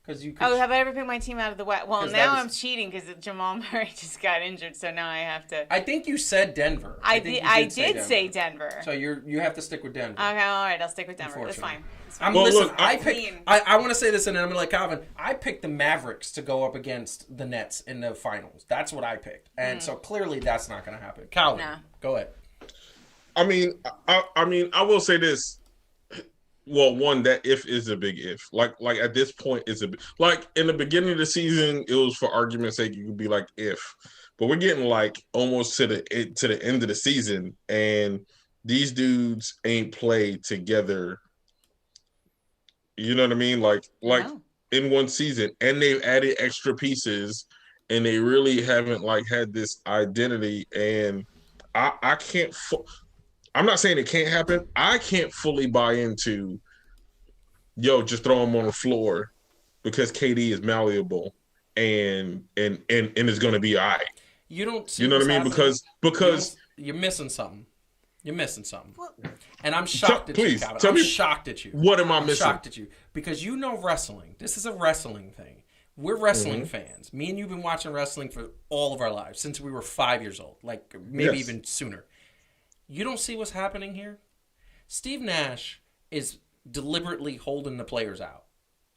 You have I ever picked my team out of the West? Well, now I'm cheating because Jamal Murray just got injured, so now I have to. I think you said Denver. I did say Denver. So you have to stick with Denver. Okay, all right, I'll stick with Denver. That's fine. I want to say this, and then I'm going to let Calvin. I picked the Mavericks to go up against the Nets in the finals. That's what I picked, and so clearly that's not going to happen. Calvin, go ahead. I will say this. Well, one, that if is a big if. At this point, it's a big... in the beginning of the season, it was for argument's sake, you could be if. But we're getting, almost to the end of the season, and these dudes ain't played together. You know what I mean? In one season. And they've added extra pieces, and they really haven't, had this identity. And I can't... I'm not saying it can't happen. I can't fully buy into, just throw him on the floor because KD is malleable and it's going to be all right. You don't see You know what I mean? Because you're missing something. You're missing something. And I'm shocked at you, Calvin. I'm shocked at you. What am I missing? I'm shocked at you. Because wrestling. This is a wrestling thing. We're wrestling fans. Me and you've been watching wrestling for all of our lives, since we were 5 years old. Maybe even sooner. You don't see what's happening here? Steve Nash is deliberately holding the players out,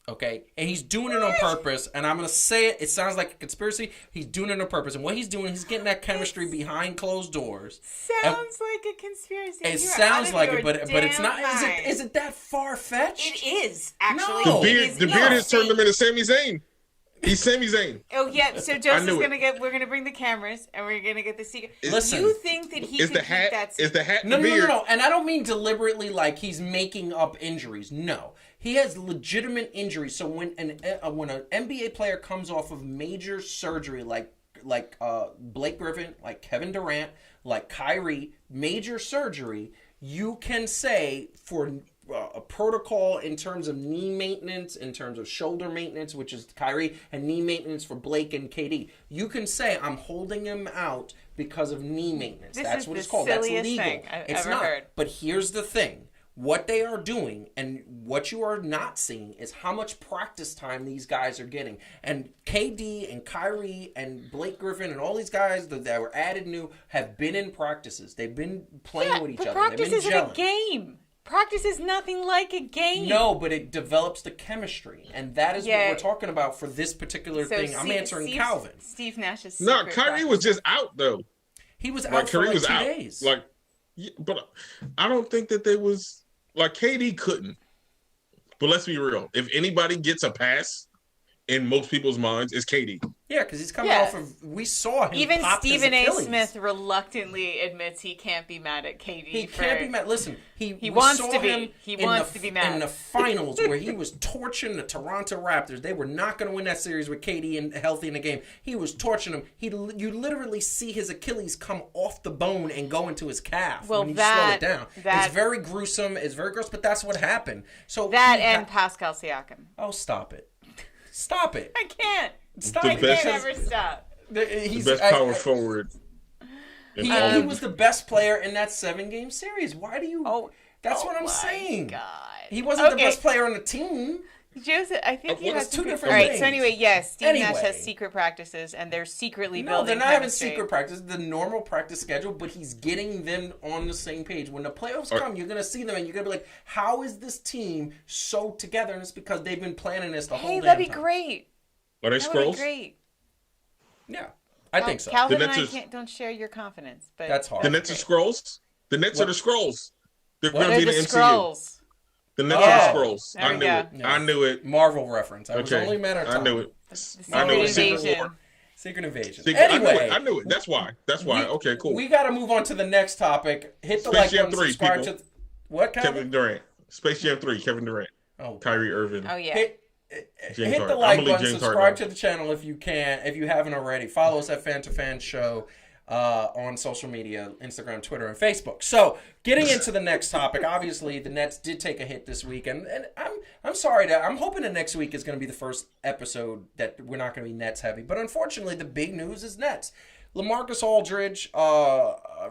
okay? And he's doing it on purpose, and I'm going to say it. It sounds like a conspiracy. He's doing it on purpose. And what he's doing, he's getting that chemistry behind closed doors. Sounds like a conspiracy. It sounds like it, but it's not. Is it that far-fetched? It is, actually. No. The beard has turned him into Sami Zayn. He's Sami Zayn. Oh yeah, so Joseph's we're gonna bring the cameras and we're gonna get the secret. Listen, you think that he could keep that secret? Is the hat No, and I don't mean deliberately he's making up injuries. No, he has legitimate injuries. So when an NBA player comes off of major surgery, like Blake Griffin, like Kevin Durant, like Kyrie, major surgery, you can say for a protocol in terms of knee maintenance, in terms of shoulder maintenance, which is Kyrie, and knee maintenance for Blake and KD. You can say, I'm holding him out because of knee maintenance. That's what it's called. That's legal. Thing I've it's ever not. Heard. But here's the thing. What they are doing and what you are not seeing is how much practice time these guys are getting. And KD and Kyrie and Blake Griffin and all these guys that were added new have been in practices. They've been playing with each other. Practice isn't a game. Practice is nothing like a game. No, but it develops the chemistry, and that is what we're talking about for this particular thing. I'm answering Calvin. Steve Nash's No, Kyrie was just out though. He was out for like 2 days. Like, yeah, but I don't think that they was like KD couldn't. But let's be real. If anybody gets a pass in most people's minds, it's KD. Yeah, because he's coming off of. We saw him. Even pop Stephen his A. Achilles. Smith reluctantly admits he can't be mad at KD. He can't be mad. Listen, he wants saw to be. him He wants to be mad in the finals where he was torching the Toronto Raptors. They were not going to win that series with KD and healthy in the game. He was torching them. You literally see his Achilles come off the bone and go into his calf when you slow it down. It's very gruesome. It's very gross, but that's what happened. So that and Pascal Siakam. Oh, stop it! Stop it! I can't. Stop! I can't ever stop. He's the best power forward. He was the best player in that 7-game series. Why do you? That's what I'm saying. God. He wasn't the best player on the team. Joseph, I think you have two different All right. things. So anyway, yes, Steve Nash has secret practices, and they're secretly building. No, they're not chemistry. having secret practice. The normal practice schedule, but he's getting them on the same page. When the playoffs come, you're gonna see them, and you're gonna be like, "How is this team so together?" And it's because they've been planning this the whole damn time. That'd be great. Are they That scrolls? would be great. Yeah, I think so. Calvin and I don't share your confidence, but that's hard. The Nets are scrolls. The Nets are the scrolls. They're going to be the MCU. Scrolls. The Nets are the scrolls. I knew it. No. I knew it. Marvel reference. I was only a matter of time. I knew it. I knew it. Secret Invasion. Anyway, I knew it. That's why. Okay, cool. We got to move on to the next topic. Hit the Space like Jam button. 3, Subscribe people. to what? Kevin Durant. Space Jam 3. Kevin Durant. Oh, Kyrie Irving. Oh yeah. Hit the like button. Subscribe to the channel if you can. If you haven't already, follow us at Fan to Fan Show on social media, Instagram, Twitter, and Facebook. So, getting into the next topic, obviously the Nets did take a hit this week, and I'm sorry I'm hoping that next week is going to be the first episode that we're not going to be Nets heavy. But unfortunately, the big news is Nets. Lamarcus Aldridge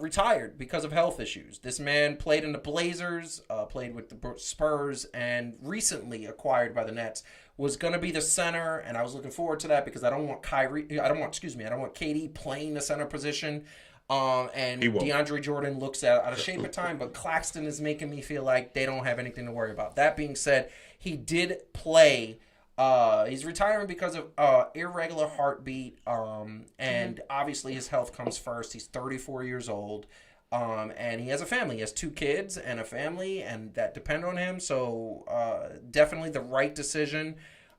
retired because of health issues. This man played in the Blazers, played with the Spurs, and recently acquired by the Nets. Was going to be the center, and I was looking forward to that because I don't want KD playing the center position. And DeAndre Jordan looks out of shape at time, but Claxton is making me feel like they don't have anything to worry about. That being said, he did play. He's retiring because of irregular heartbeat, and obviously his health comes first. He's 34 years old, and he has a family. He has 2 kids and a family, and that depend on him. So definitely the right decision.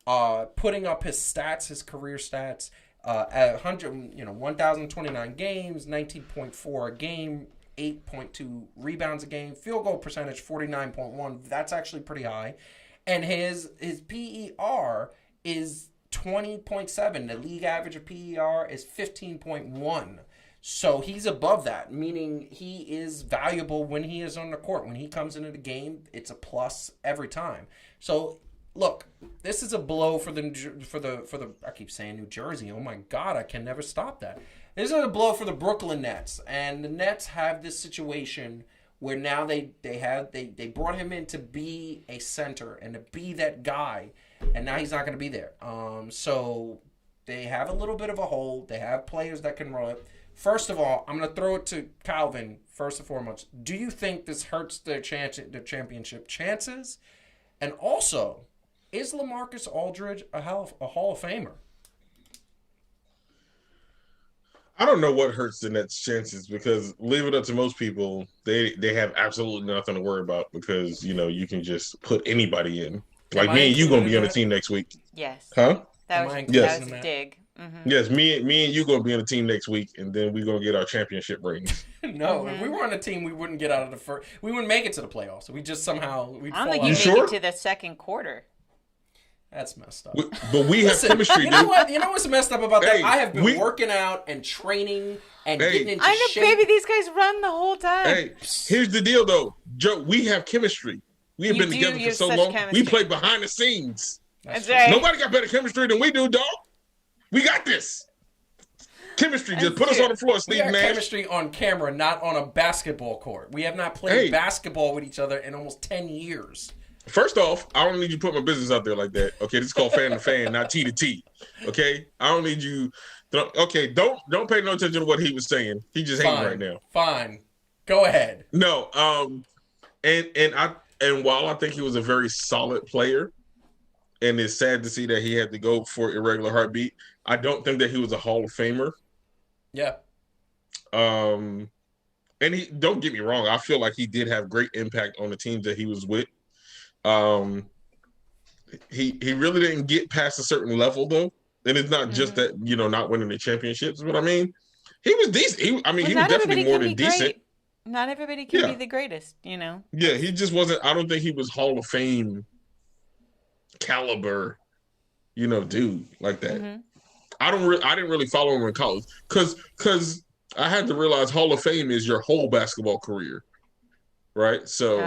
Putting up his stats, his career stats, at 1,029 games, 19.4 a game, 8.2 rebounds a game, field goal percentage 49.1. That's actually pretty high. And his PER is 20.7. The league average of PER is 15.1. So he's above that, meaning he is valuable when he is on the court. When he comes into the game, it's a plus every time. So look, this is a blow for the I keep saying New Jersey. Oh my God, I can never stop that. This is a blow for the Brooklyn Nets, and the Nets have this situation where now they brought him in to be a center and to be that guy, and now he's not going to be there. So they have a little bit of a hole. They have players that can roll it. First of all, I'm going to throw it to Calvin first and foremost. Do you think this hurts their championship chances? And also, is Lamarcus Aldridge a Hall of Famer? I don't know what hurts the Nets' chances because leave it up to most people, they have absolutely nothing to worry about because, you can just put anybody in. Like me and you going to be on the team next week. Yes. Huh? That was a dig. Mm-hmm. Yes, me and you going to be on the team next week, and then we're going to get our championship rings. No, if we were on a team, we wouldn't get out of the first. We wouldn't make it to the playoffs. We just somehow. I don't think you make it to the second quarter. That's messed up. But we have chemistry, you know what? You know what's messed up about that? I have been working out and training and getting into shape. Baby. These guys run the whole time. Hey, here's the deal, though. Joe, we have chemistry. We have been together for so long. Chemistry. We play behind the scenes. That's right. Nobody got better chemistry than we do, dog. We got this. Chemistry. Just put us on the floor, Steve Nash. Chemistry on camera, not on a basketball court. We have not played basketball with each other in almost 10 years. First off, I don't need you to put my business out there like that. Okay, this is called fan to fan, not T to T. Okay, I don't need you. Okay, don't pay no attention to what he was saying. He just hating right now. Fine, go ahead. No, and And while I think he was a very solid player, and it's sad to see that he had to go for irregular heartbeat, I don't think that he was a Hall of Famer. Yeah. And he, don't get me wrong, I feel like he did have great impact on the teams that he was with. He really didn't get past a certain level though. And it's not just that, not winning the championships, but I mean, he was decent. He was definitely more than decent. Not everybody can be the greatest, Yeah, he just wasn't. I don't think he was Hall of Fame caliber, dude like that. Mm-hmm. I didn't really follow him in college because I had to realize Hall of Fame is your whole basketball career, right? So,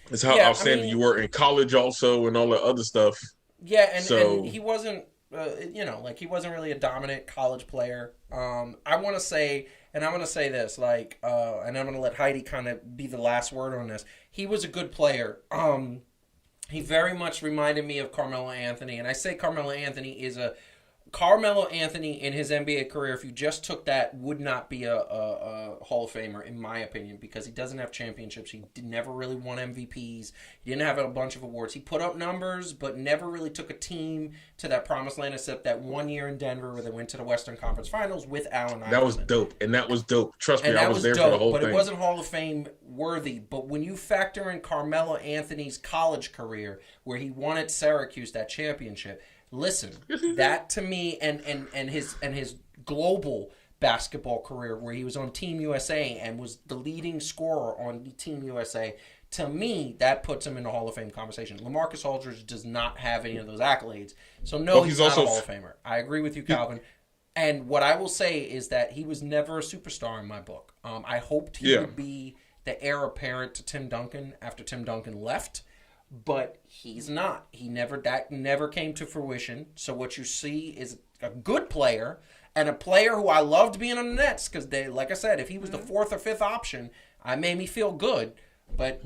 it's how outstanding you were in college also and all that other stuff. Yeah, and he wasn't, he wasn't really a dominant college player. I want to say, and I'm going to say this, and I'm going to let Heidi kind of be the last word on this. He was a good player. He very much reminded me of Carmelo Anthony, and I say Carmelo Anthony in his NBA career, if you just took that, would not be a Hall of Famer, in my opinion, because he doesn't have championships. He never really won MVPs. He didn't have a bunch of awards. He put up numbers, but never really took a team to that promised land, except that one year in Denver where they went to the Western Conference Finals with Allen Iverson. That was dope. Trust me, I was there for the whole thing. But it wasn't Hall of Fame worthy. But when you factor in Carmelo Anthony's college career, where he won at Syracuse that championship, listen, that to me, and his global basketball career, where he was on Team USA and was the leading scorer on Team USA, to me, that puts him in the Hall of Fame conversation. Lamarcus Aldridge does not have any of those accolades, so he's not a Hall of Famer. I agree with you, Calvin. And what I will say is that he was never a superstar in my book. I hoped he would be the heir apparent to Tim Duncan after Tim Duncan left. But he's not. That never came to fruition. So what you see is a good player and a player who I loved being on the Nets because they, like I said, if he was the fourth or fifth option, I made me feel good, but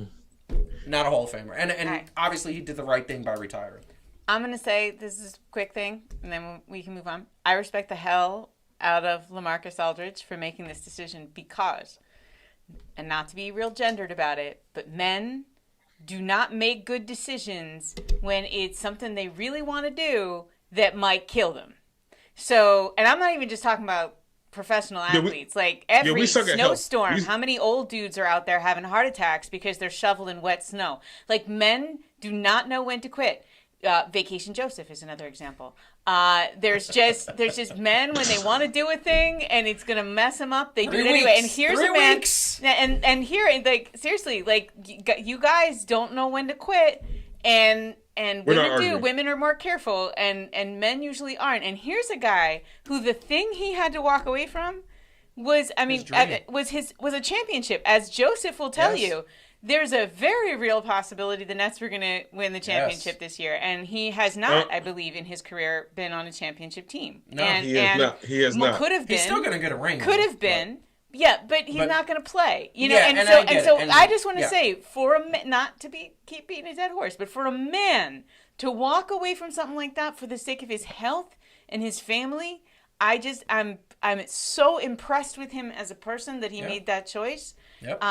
not a Hall of Famer. And obviously he did the right thing by retiring. I'm gonna say this is a quick thing, and then we can move on. I respect the hell out of Lamarcus Aldridge for making this decision because, and not to be real gendered about it, but men do not make good decisions when it's something they really want to do that might kill them. So, and I'm not even just talking about professional athletes. Every snowstorm, how many old dudes are out there having heart attacks because they're shoveling wet snow? Men do not know when to quit. Vacation Joseph is another example. There's just men when they want to do a thing and it's gonna mess them up, they do it anyway. And here's a man, and here, seriously, you guys don't know when to quit, and women do. Women are more careful, and men usually aren't. And here's a guy who the thing he had to walk away from was a championship, as Joseph will tell you. There's a very real possibility the Nets were going to win the championship this year, and he has not, I believe, in his career, been on a championship team. No, he has not. Could have been. He's still going to get a ring. Could have been. But he's not going to play. I just want to say, for a man, not to keep beating a dead horse, but for a man to walk away from something like that for the sake of his health and his family, I'm so impressed with him as a person that he made that choice. Yep.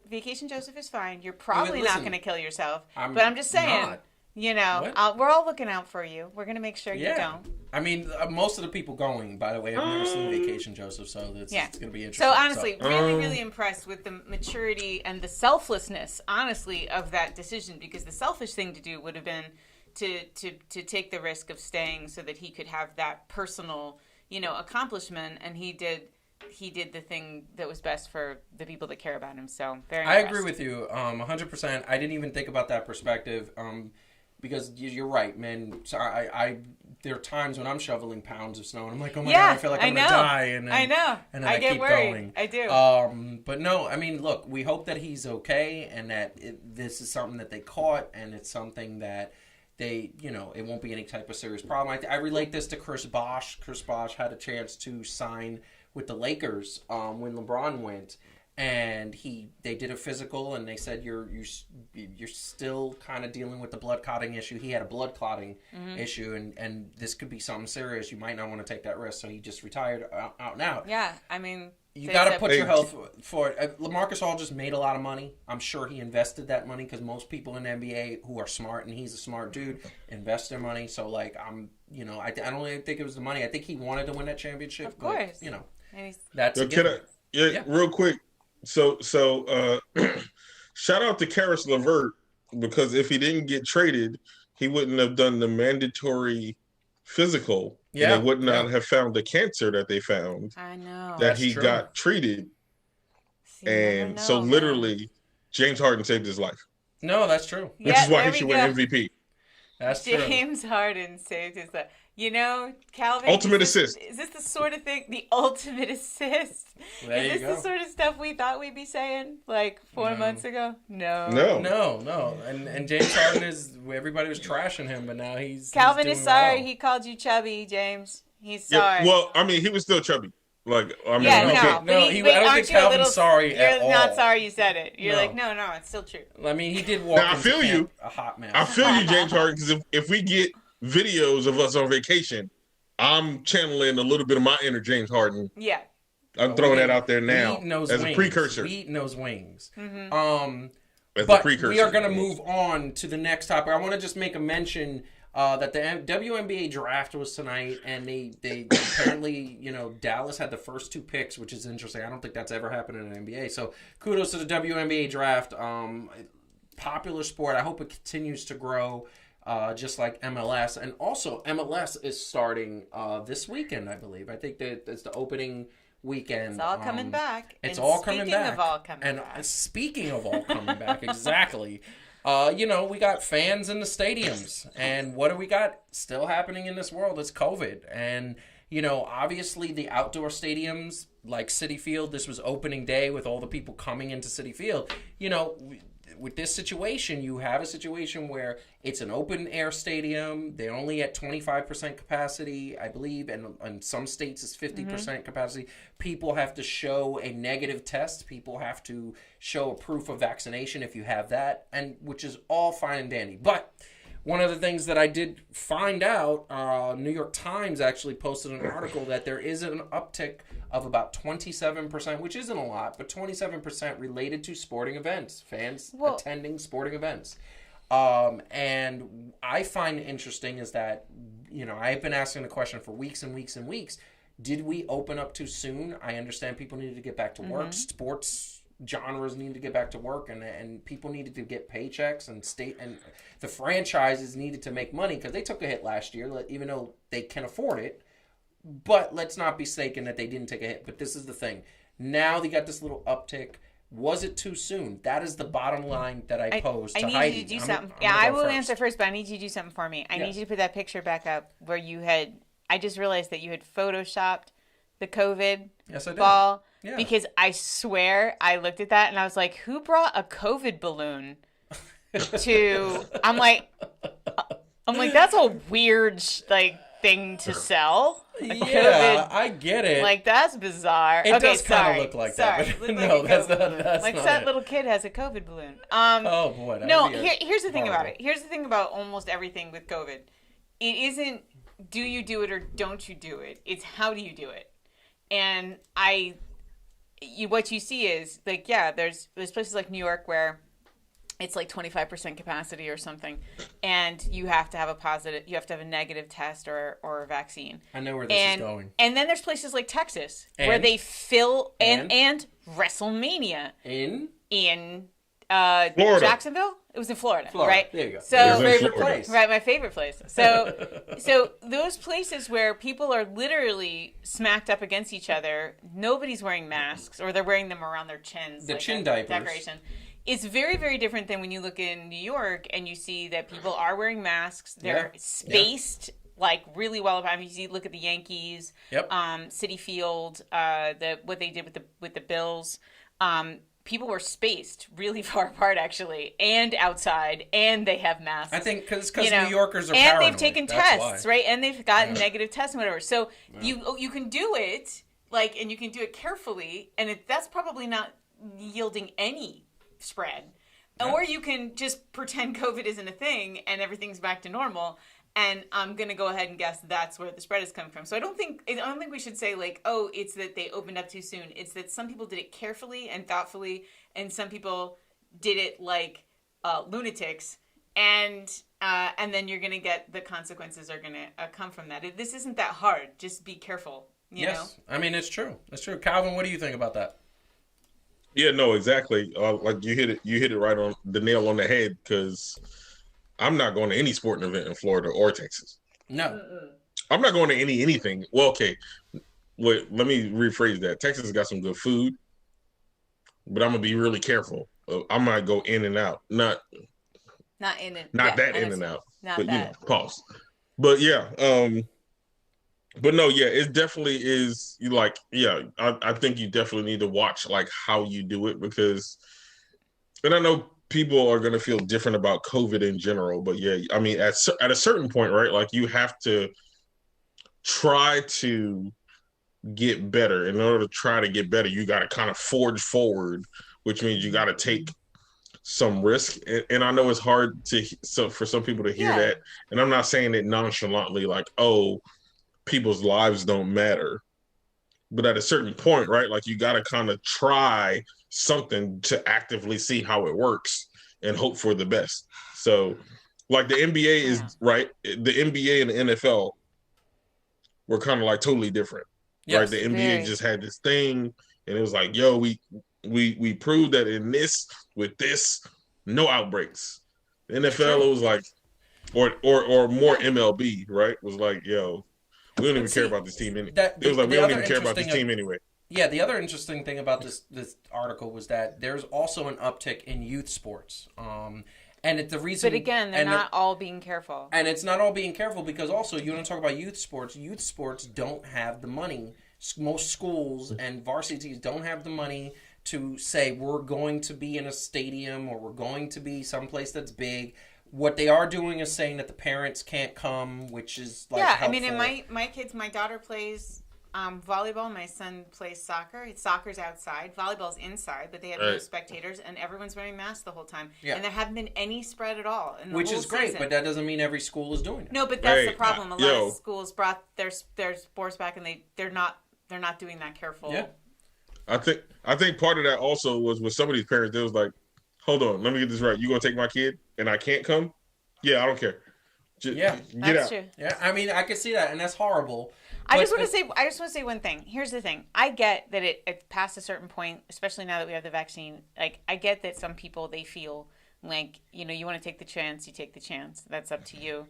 Vacation Joseph is fine. You're probably not going to kill yourself. But I'm just saying, we're all looking out for you. We're going to make sure you don't. I mean, most of the people going, by the way, have never seen Vacation Joseph, so it's going to be interesting. So honestly, really, really impressed with the maturity and the selflessness, honestly, of that decision, because the selfish thing to do would have been to take the risk of staying so that he could have that personal, accomplishment, and he did the thing that was best for the people that care about him. So very impressed. I agree with you 100%. I didn't even think about that perspective because you're right, man. So there are times when I'm shoveling pounds of snow and I'm like, oh my God, I feel like I'm going to die. And then, I know. And then I get keep worried. Going. I do. But no, I mean, look, we hope that he's okay and that this is something that they caught and it's something that they, it won't be any type of serious problem. I relate this to Chris Bosh. Chris Bosh had a chance to sign with the Lakers when LeBron went, and they did a physical, and they said you're still kind of dealing with the blood clotting issue. He had a blood clotting issue, and this could be something serious. You might not want to take that risk, so he just retired out and out. Yeah, I mean, You got to put your health for it. Lamarcus Aldridge made a lot of money. I'm sure he invested that money because most people in the NBA who are smart, and he's a smart dude, invest their money. So, like, I don't even think it was the money. I think he wanted to win that championship. Of course. But, that's a given. Real quick. So shout out to Karis Levert, because if he didn't get traded, he wouldn't have done the mandatory physical. Yeah, and they would not have found the cancer that they found. I know. That he got treated. And so literally, James Harden saved his life. No, that's true. Which is why he should win MVP. That's true. James Harden saved his life. Calvin. Ultimate assist. Is this the sort of thing? The ultimate assist. Is this the sort of stuff we thought we'd be saying like 4 months ago? No. And James Harden everybody was trashing him, but now Calvin he's is sorry. well. He called you chubby, James. He's sorry. Well, I mean, he was still chubby. Like, I mean, I don't think Calvin's sorry at all. You're not sorry you said it. You're like, no, it's still true. I mean, he did walk now, into camp a hot man. I feel you, James Harden, because if we get videos of us on vacation, I'm channeling a little bit of my inner James Harden. Yeah. I'm throwing that out there now as a precursor. We eating those wings. Mm-hmm. As a precursor. We are going to move on to the next topic. I want to just make a mention that the WNBA draft was tonight, and they apparently, Dallas had the first 2 picks, which is interesting. I don't think that's ever happened in an NBA. So kudos to the WNBA draft. Popular sport. I hope it continues to grow, just like MLS. And also, MLS is starting this weekend, I believe. I think that it's the opening weekend. It's all coming back. It's all coming back. Speaking of all coming back. Speaking of all coming back, exactly. We got fans in the stadiums, and what do we got still happening in this world? It's COVID. And, obviously the outdoor stadiums like Citi Field, this was opening day with all the people coming into Citi Field. With this situation, you have a situation where it's an open air stadium. They're only at 25% capacity, I believe, and in some states it's 50% capacity. People have to show a negative test. People have to show a proof of vaccination if you have that, and which is all fine and dandy. But one of the things that I did find out, New York Times actually posted an article that there is an uptick of about 27%, which isn't a lot, but 27% related to sporting events, fans attending sporting events. And I find it interesting is that, I've been asking the question for weeks and weeks and weeks. Did we open up too soon? I understand people needed to get back to work. Sports genres needed to get back to work, and people needed to get paychecks, and the franchises needed to make money because they took a hit last year, even though they can afford it. But let's not be mistaken that they didn't take a hit. But this is the thing. Now they got this little uptick. Was it too soon? That is the bottom line that I posed to Heidi. I need you to do something. I will answer first, but I need you to do something for me. I need you to put that picture back up where you had – I just realized that you had photoshopped the COVID ball. Yeah. Because I swear I looked at that and I was like, who brought a COVID balloon to – I'm like, that's a weird thing to sell. Yeah, I get it. Like, that's bizarre. It does kind of look like that. But no, that's not like that little kid has a COVID balloon. Oh boy. Here's the thing about it. Here's the thing about almost everything with COVID. It isn't do you do it or don't you do it. It's how do you do it. And what you see is like, there's places like New York where it's like 25% capacity or something, and you have to have a negative test or a vaccine. I know where this is going. And then there's places like Texas where they fill and WrestleMania in Florida. Jacksonville. It was in Florida, right? There you go. So your favorite place, right? My favorite place. So those places where people are literally smacked up against each other, nobody's wearing masks, or they're wearing them around their chins. The chin diapers. Decoration. It's very, very different than when you look in New York and you see that people are wearing masks. They're spaced like really well. I mean, you look at the Yankees, Citi Field, what they did with the Bills. People were spaced really far apart, actually, and outside, and they have masks. I think because New Yorkers are paranoid. And they've taken tests, right? And they've gotten negative tests and whatever. So you can do it, and you can do it carefully, and that's probably not yielding any spread. Or you can just pretend COVID isn't a thing and everything's back to normal. And I'm gonna go ahead and guess that's where the spread is coming from. So I don't think we should say like, oh, it's that they opened up too soon. It's that some people did it carefully and thoughtfully, and some people did it like lunatics, and then you're gonna get the consequences are gonna come from that. This isn't that hard. Just be careful. You know? I mean, it's true. It's true. Calvin, what do you think about that? Yeah, no, exactly. Like you hit it right on the nail on the head, because I'm not going to any sporting event in Florida or Texas. No. I'm not going to anything. Well, okay. Wait, let me rephrase that. Texas has got some good food, but I'm going to be really careful. I might go in and out. Not in and out. Not but, that. Pause. But, yeah. But, no, yeah, it definitely is, like, yeah, I think you definitely need to watch, like, how you do it, because – and I know – people are going to feel different about COVID in general, but yeah, I mean, at a certain point, right? Like, you have to try to get better. In order to try to get better, you got to kind of forge forward, which means you got to take some risk. And I know it's hard for some people to hear that. And I'm not saying it nonchalantly, like, oh, people's lives don't matter. But at a certain point, right? Like, you got to kind of try something to actively see how it works and hope for the best. So, like, the NBA is right. The NBA and the NFL were kind of like totally different. Yes, right? The NBA just had this thing, and it was like, yo, we proved that with this, no outbreaks. The NFL, it was like, or more MLB, right? Was like, yo, we don't even care about this team anyway. It was like, we don't even care about this team anyway. Yeah, the other interesting thing about this article was that there's also an uptick in youth sports. And the reason, but again, they're not all being careful. And it's not all being careful because also, you want to talk about youth sports. Youth sports don't have the money. Most schools and varsities don't have the money to say we're going to be in a stadium or we're going to be someplace that's big. What they are doing is saying that the parents can't come, which is like helpful. I mean, in my kids, my daughter plays volleyball. My son plays soccer. Soccer's outside. Volleyball's inside, but they have no spectators, and everyone's wearing masks the whole time. Yeah. And there haven't been any spread at all in the Which whole is great, season. But that doesn't mean every school is doing it. No, but that's the problem. A lot of schools brought their sports back, and they're not doing that careful. Yeah. I think part of that also was with some of these parents. They was like, "Hold on, let me get this right. You gonna take my kid, and I can't come? Yeah, I don't care. Get out." True. Yeah, I mean, I can see that, and that's horrible. I just want to say one thing. Here's the thing. I get that it past a certain point, especially now that we have the vaccine. Like, I get that some people, they feel like, you want to take the chance, you take the chance. That's up to you.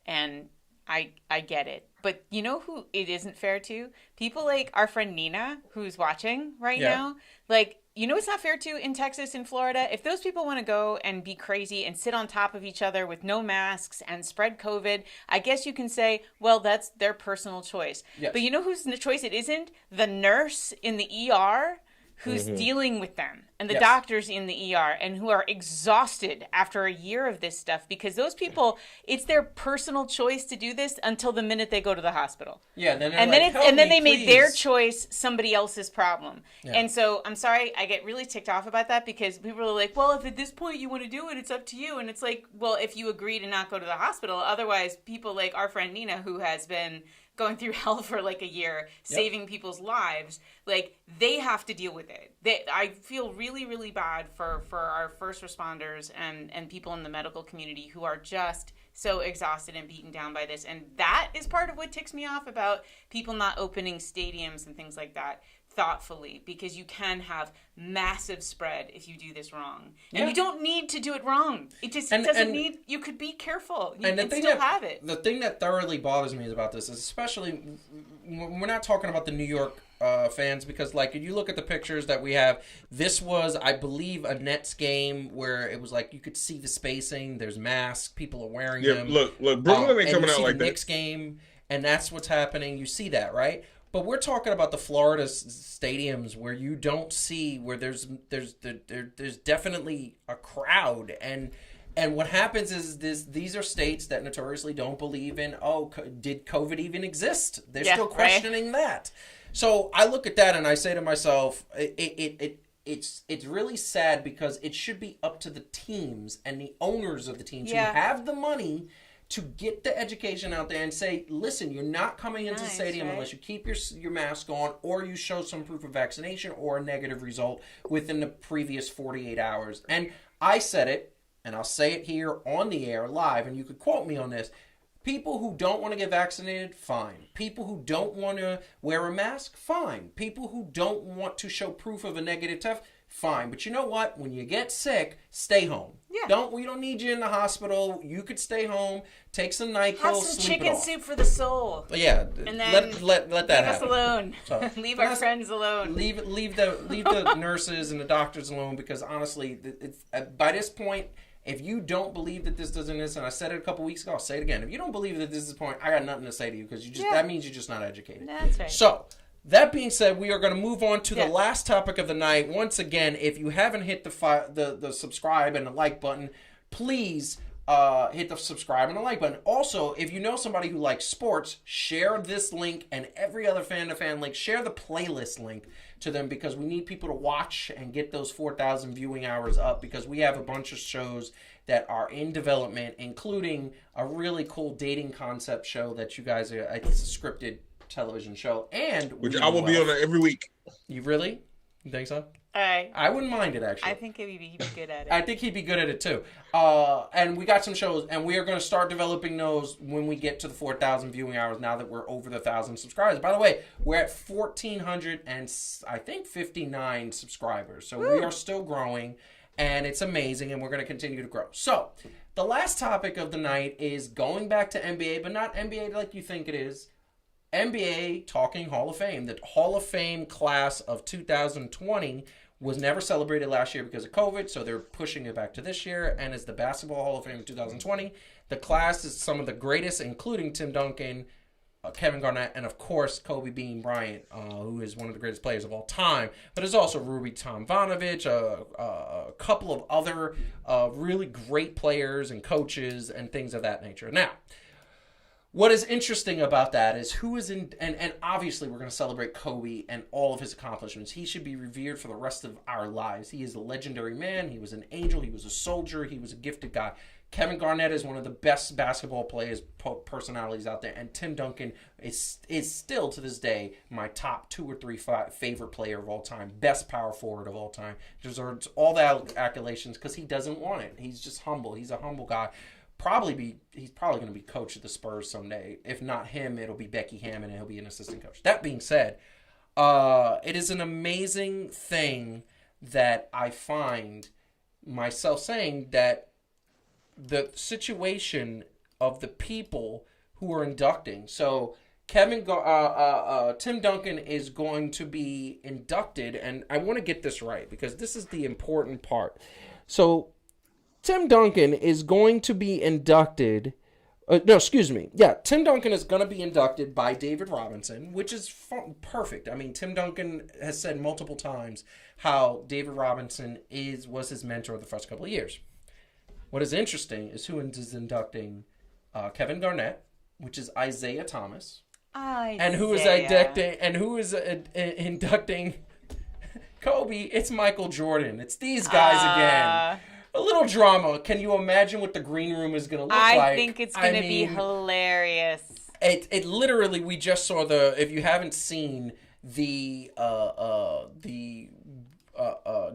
And I get it. But you know who it isn't fair to? People like our friend Nina, who's watching right now. Like, it's not fair to in Texas and Florida. If those people want to go and be crazy and sit on top of each other with no masks and spread COVID, I guess you can say, well, that's their personal choice. Yes. But you know whose choice it isn't? The nurse in the ER who's dealing with them, and the doctors in the ER, and who are exhausted after a year of this stuff, because those people, it's their personal choice to do this until the minute they go to the hospital. Yeah, then they made their choice somebody else's problem. Yeah. And so I'm sorry, I get really ticked off about that, because people are like, well, if at this point you want to do it, it's up to you. And it's like, well, if you agree to not go to the hospital, otherwise people like our friend Nina, who has been going through hell for like a year, saving people's lives, like, they have to deal with it. I feel really, really bad for our first responders and people in the medical community who are just so exhausted and beaten down by this. And that is part of what ticks me off about people not opening stadiums and things like that thoughtfully, because you can have massive spread if you do this wrong. And you don't need to do it wrong. It just doesn't need, you could be careful. You can still have it. The thing that thoroughly bothers me about this is, especially, we're not talking about the New York fans, because like, if you look at the pictures that we have, this was, I believe, a Nets game where it was like you could see the spacing, there's masks, people are wearing them. Look, Brooklyn ain't coming out like that. Knicks game, and that's what's happening. You see that, right? But we're talking about the Florida stadiums where you don't see, where there's definitely a crowd, and what happens is these are states that notoriously don't believe in, did COVID even exist? They're still questioning that. So I look at that and I say to myself, it's really sad, because it should be up to the teams and the owners of the teams who have the money to get the education out there and say, listen, you're not coming into the stadium unless you keep your mask on or you show some proof of vaccination or a negative result within the previous 48 hours. And I said it, and I'll say it here on the air live, and you could quote me on this. People who don't want to get vaccinated, fine. People who don't want to wear a mask, fine. People who don't want to show proof of a negative test, fine. But you know what? When you get sick, stay home. Yeah. We don't need you in the hospital. You could stay home, take some NyQuil, have some sleep chicken soup for the soul. Yeah, and then let that leave happen. us alone. So, leave our friends alone. Leave the nurses and the doctors alone, because honestly, it's, by this point, if you don't believe that this doesn't exist, and I said it a couple weeks ago, I'll say it again. If you don't believe that this is the point, I got nothing to say to you, because that means you're just not educated. That's right. So, that being said, we are going to move on to the last topic of the night. Once again, if you haven't hit the subscribe and the like button, please hit the subscribe and the like button. Also, if you know somebody who likes sports, share this link and every other fan-to-fan link. Share the playlist link to them, because we need people to watch and get those 4,000 viewing hours up, because we have a bunch of shows that are in development, including a really cool dating concept show that you guys are, it's a scripted television show, and which I will be on every week. You really? You think so? I wouldn't mind it, actually. I think he'd be good at it. I think he'd be good at it too. And we got some shows, and we are going to start developing those when we get to the 4,000 viewing hours. Now that we're over the 1,000 subscribers. By the way, we're at 1,400 and I think 59 subscribers. So we are still growing, and it's amazing, and we're going to continue to grow. So the last topic of the night is going back to NBA, but not NBA like you think it is. NBA talking Hall of Fame. The Hall of Fame class of 2020 was never celebrated last year because of COVID, so they're pushing it back to this year, and it's the Basketball Hall of Fame of 2020. The class is some of the greatest, including Tim Duncan, Kevin Garnett, and of course Kobe Bean Bryant, who is one of the greatest players of all time. But there's also Rudy Tomjanovich, a couple of other really great players and coaches and things of that nature. Now, what is interesting about that is who is in, and obviously we're going to celebrate Kobe and all of his accomplishments. He should be revered for the rest of our lives. He is a legendary man. He was an angel. He was a soldier. He was a gifted guy. Kevin Garnett is one of the best basketball players, personalities out there. And Tim Duncan is still, to this day, my top 2 or 3 favorite player of all time. Best power forward of all time. Deserves all the accolades because he doesn't want it. He's just humble. He's a humble guy. He's probably going to be coach of the Spurs someday. If not him, it'll be Becky Hammond, and he'll be an assistant coach. That being said, it is an amazing thing that I find myself saying that the situation of the people who are inducting. So Tim Duncan is going to be inducted, and I want to get this right because this is the important part. So Tim Duncan is going to be inducted. Tim Duncan is going to be inducted by David Robinson, which is perfect. I mean, Tim Duncan has said multiple times how David Robinson was his mentor the first couple of years. What is interesting is who is inducting Kevin Garnett, which is Isaiah Thomas, and who is inducting Kobe. It's Michael Jordan. It's these guys again. A little drama. Can you imagine what the green room is going to look like? I think it's going to be hilarious. It literally, we just saw if you haven't seen the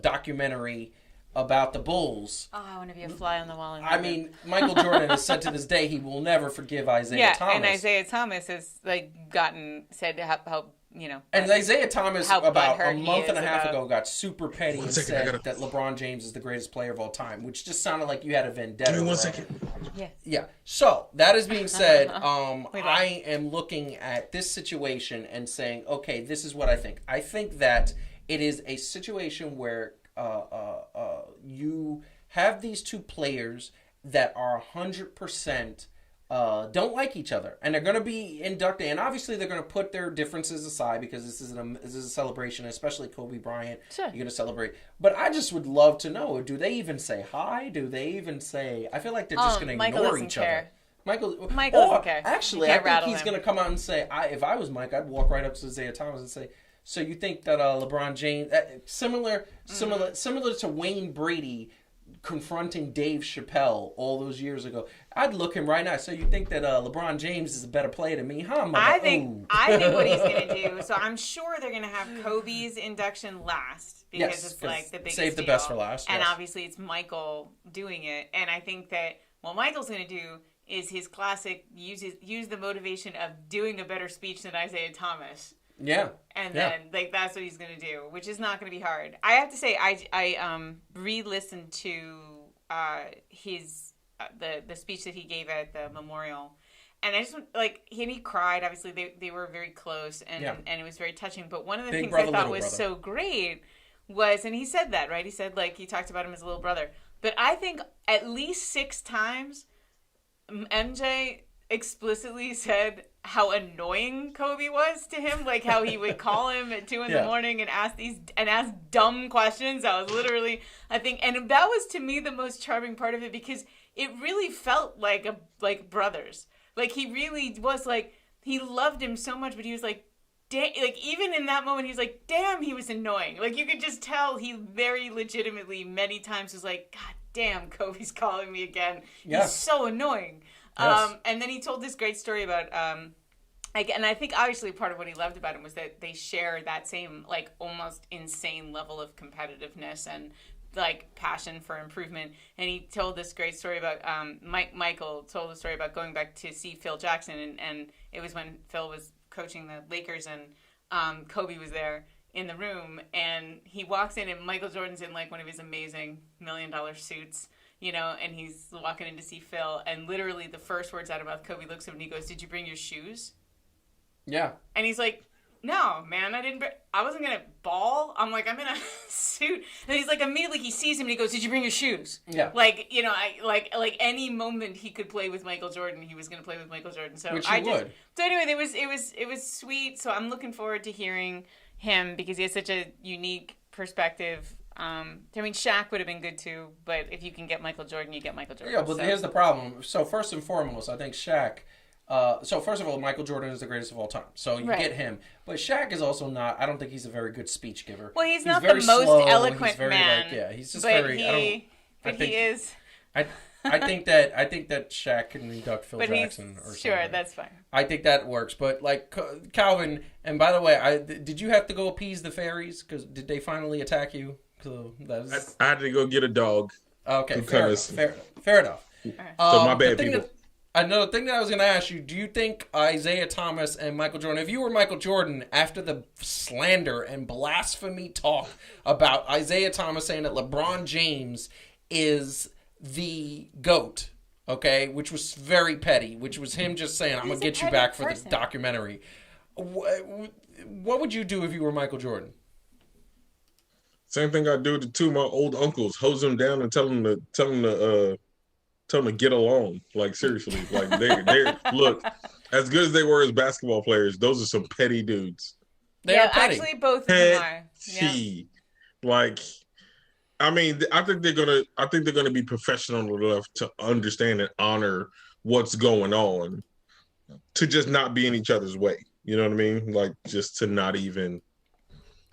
documentary about the Bulls. Oh, I want to be a fly on the wall. I mean, Michael Jordan has said to this day he will never forgive Isaiah Thomas. Yeah, and Isaiah Thomas has said how and Isaiah Thomas about a month and a half ago got super petty and said that LeBron James is the greatest player of all time, which just sounded like you had a vendetta. Give me 1 second. Yeah. So that is being said, I am looking at this situation and saying, okay, this is what I think. I think that it is a situation where you have these two players that are 100% don't like each other, and they're going to be inducted, and obviously they're going to put their differences aside because this is a celebration, especially Kobe Bryant. Sure. You're going to celebrate, but I just would love to know: do they even say hi? Do they even say? I feel like they're just going to ignore each other. Michael doesn't care. Actually, I think he's going to come out and say, if I was Mike, I'd walk right up to Isaiah Thomas and say, "So you think that LeBron James, similar to Wayne Brady, confronting Dave Chappelle all those years ago. I'd look him right now. So you think that LeBron James is a better player than me, huh, mother? I think what he's going to do, so I'm sure they're going to have Kobe's induction last because it's like the biggest save the deal. best for last. And obviously it's Michael doing it. And I think that what Michael's going to do is his classic use the motivation of doing a better speech than Isaiah Thomas. Yeah. And then that's what he's gonna do, which is not gonna be hard. I have to say, I re-listened to his the speech that he gave at the memorial, and I just he cried. Obviously, they were very close, and it was very touching. But one of the things I thought was so great was, and he said that, right? He said he talked about him as a little brother. But I think at least 6 times MJ explicitly said how annoying Kobe was to him, like how he would call him at 2 a.m. and ask dumb questions. That was literally, I think, and that was to me the most charming part of it, because it really felt like brothers. Like he really was he loved him so much, but he was even in that moment, he was damn, he was annoying. Like you could just tell he very legitimately many times was God damn, Kobe's calling me again. He's so annoying. Yes. And then he told this great story about, and I think obviously part of what he loved about him was that they share that same almost insane level of competitiveness and passion for improvement. And he told this great story about Michael told a story about going back to see Phil Jackson, and it was when Phil was coaching the Lakers, and Kobe was there in the room, and he walks in, and Michael Jordan's in one of his amazing $1 million suits. And he's walking in to see Phil, and literally the first words out of mouth, Kobe looks at him and he goes, "Did you bring your shoes?" Yeah. And he's like, "No, man, I wasn't going to ball. I'm in a suit." And he's immediately he sees him and he goes, "Did you bring your shoes?" Yeah. Any moment he could play with Michael Jordan, he was going to play with Michael Jordan. So Which he would. So anyway, it was sweet. So I'm looking forward to hearing him because he has such a unique perspective. Shaq would have been good too, but if you can get Michael Jordan, you get Michael Jordan. Yeah, but here's the problem. So first and foremost, I think Shaq. So first of all, Michael Jordan is the greatest of all time. So you get him, but Shaq is also not. I don't think he's a very good speech giver. Well, he's not the most eloquent man. He's just but very. He is. I think that Shaq can induct Phil Jackson or something. Sure, that's fine. I think that works. But Calvin, and by the way, did you have to go appease the fairies? Because did they finally attack you? I had to go get a dog. Okay, fair enough. So my bad, people. Another thing that I was going to ask you, do you think Isaiah Thomas and Michael Jordan, if you were Michael Jordan, after the slander and blasphemy talk about Isaiah Thomas saying that LeBron James is the GOAT, okay, which was very petty, which was him just saying, I'm going to get you back for the documentary. What would you do if you were Michael Jordan? Same thing I do to 2 of my old uncles, hose them down and tell them to get along. Seriously, they look, as good as they were as basketball players, those are some petty dudes. They are petty. Actually, both of them are. Yeah. I think they're gonna be professional enough to understand and honor what's going on, to just not be in each other's way. You know what I mean? Just to not even.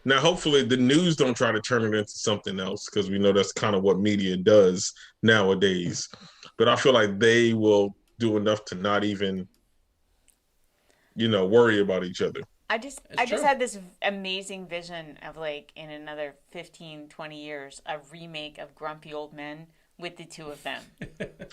Now, hopefully, the news don't try to turn it into something else, because we know that's kind of what media does nowadays. But I feel like they will do enough to not even, worry about each other. I just had this amazing vision of in another 15, 20 years, a remake of Grumpy Old Men with the 2 of them.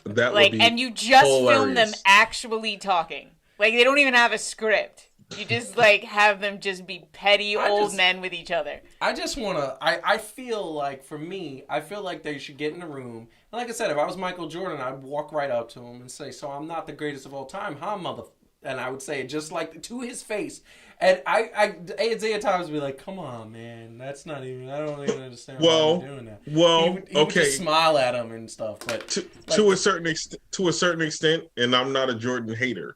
That would be and you just hilarious. film them actually talking. They don't even have a script. You just have them just be petty old men with each other. I just want to, I feel for me, I feel like they should get in a room. And like I said, if I was Michael Jordan, I'd walk right up to him and say, "So I'm not the greatest of all time, huh, mother?" And I would say it just to his face. And Isaiah Thomas would be "Come on, man, that's not even, I don't even understand why you're doing that." Well, he would just smile at him and stuff. But to a certain extent, and I'm not a Jordan hater,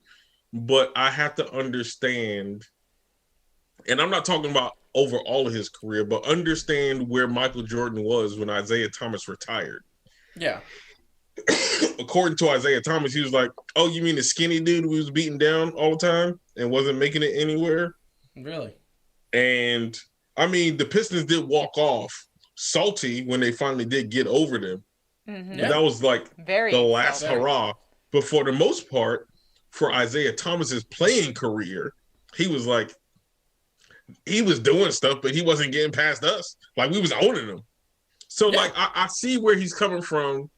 but I have to understand, and I'm not talking about over all of his career, but understand where Michael Jordan was when Isaiah Thomas retired. Yeah. According to Isaiah Thomas, he was like, "Oh, you mean the skinny dude who was beaten down all the time and wasn't making it anywhere?" Really? And, the Pistons did walk off salty when they finally did get over them. Mm-hmm. That was like Very the last seldom. hurrah. But for the most part, for Isaiah Thomas's playing career, he was doing stuff, but he wasn't getting past us. Like, we was owning him. So, Yeah. like, I see where he's coming from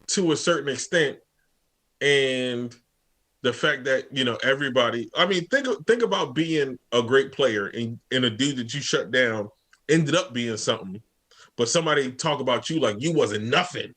to a certain extent. And the fact that, everybody, I mean, think about being a great player and a dude that you shut down ended up being something. But somebody talk about you like you wasn't nothing.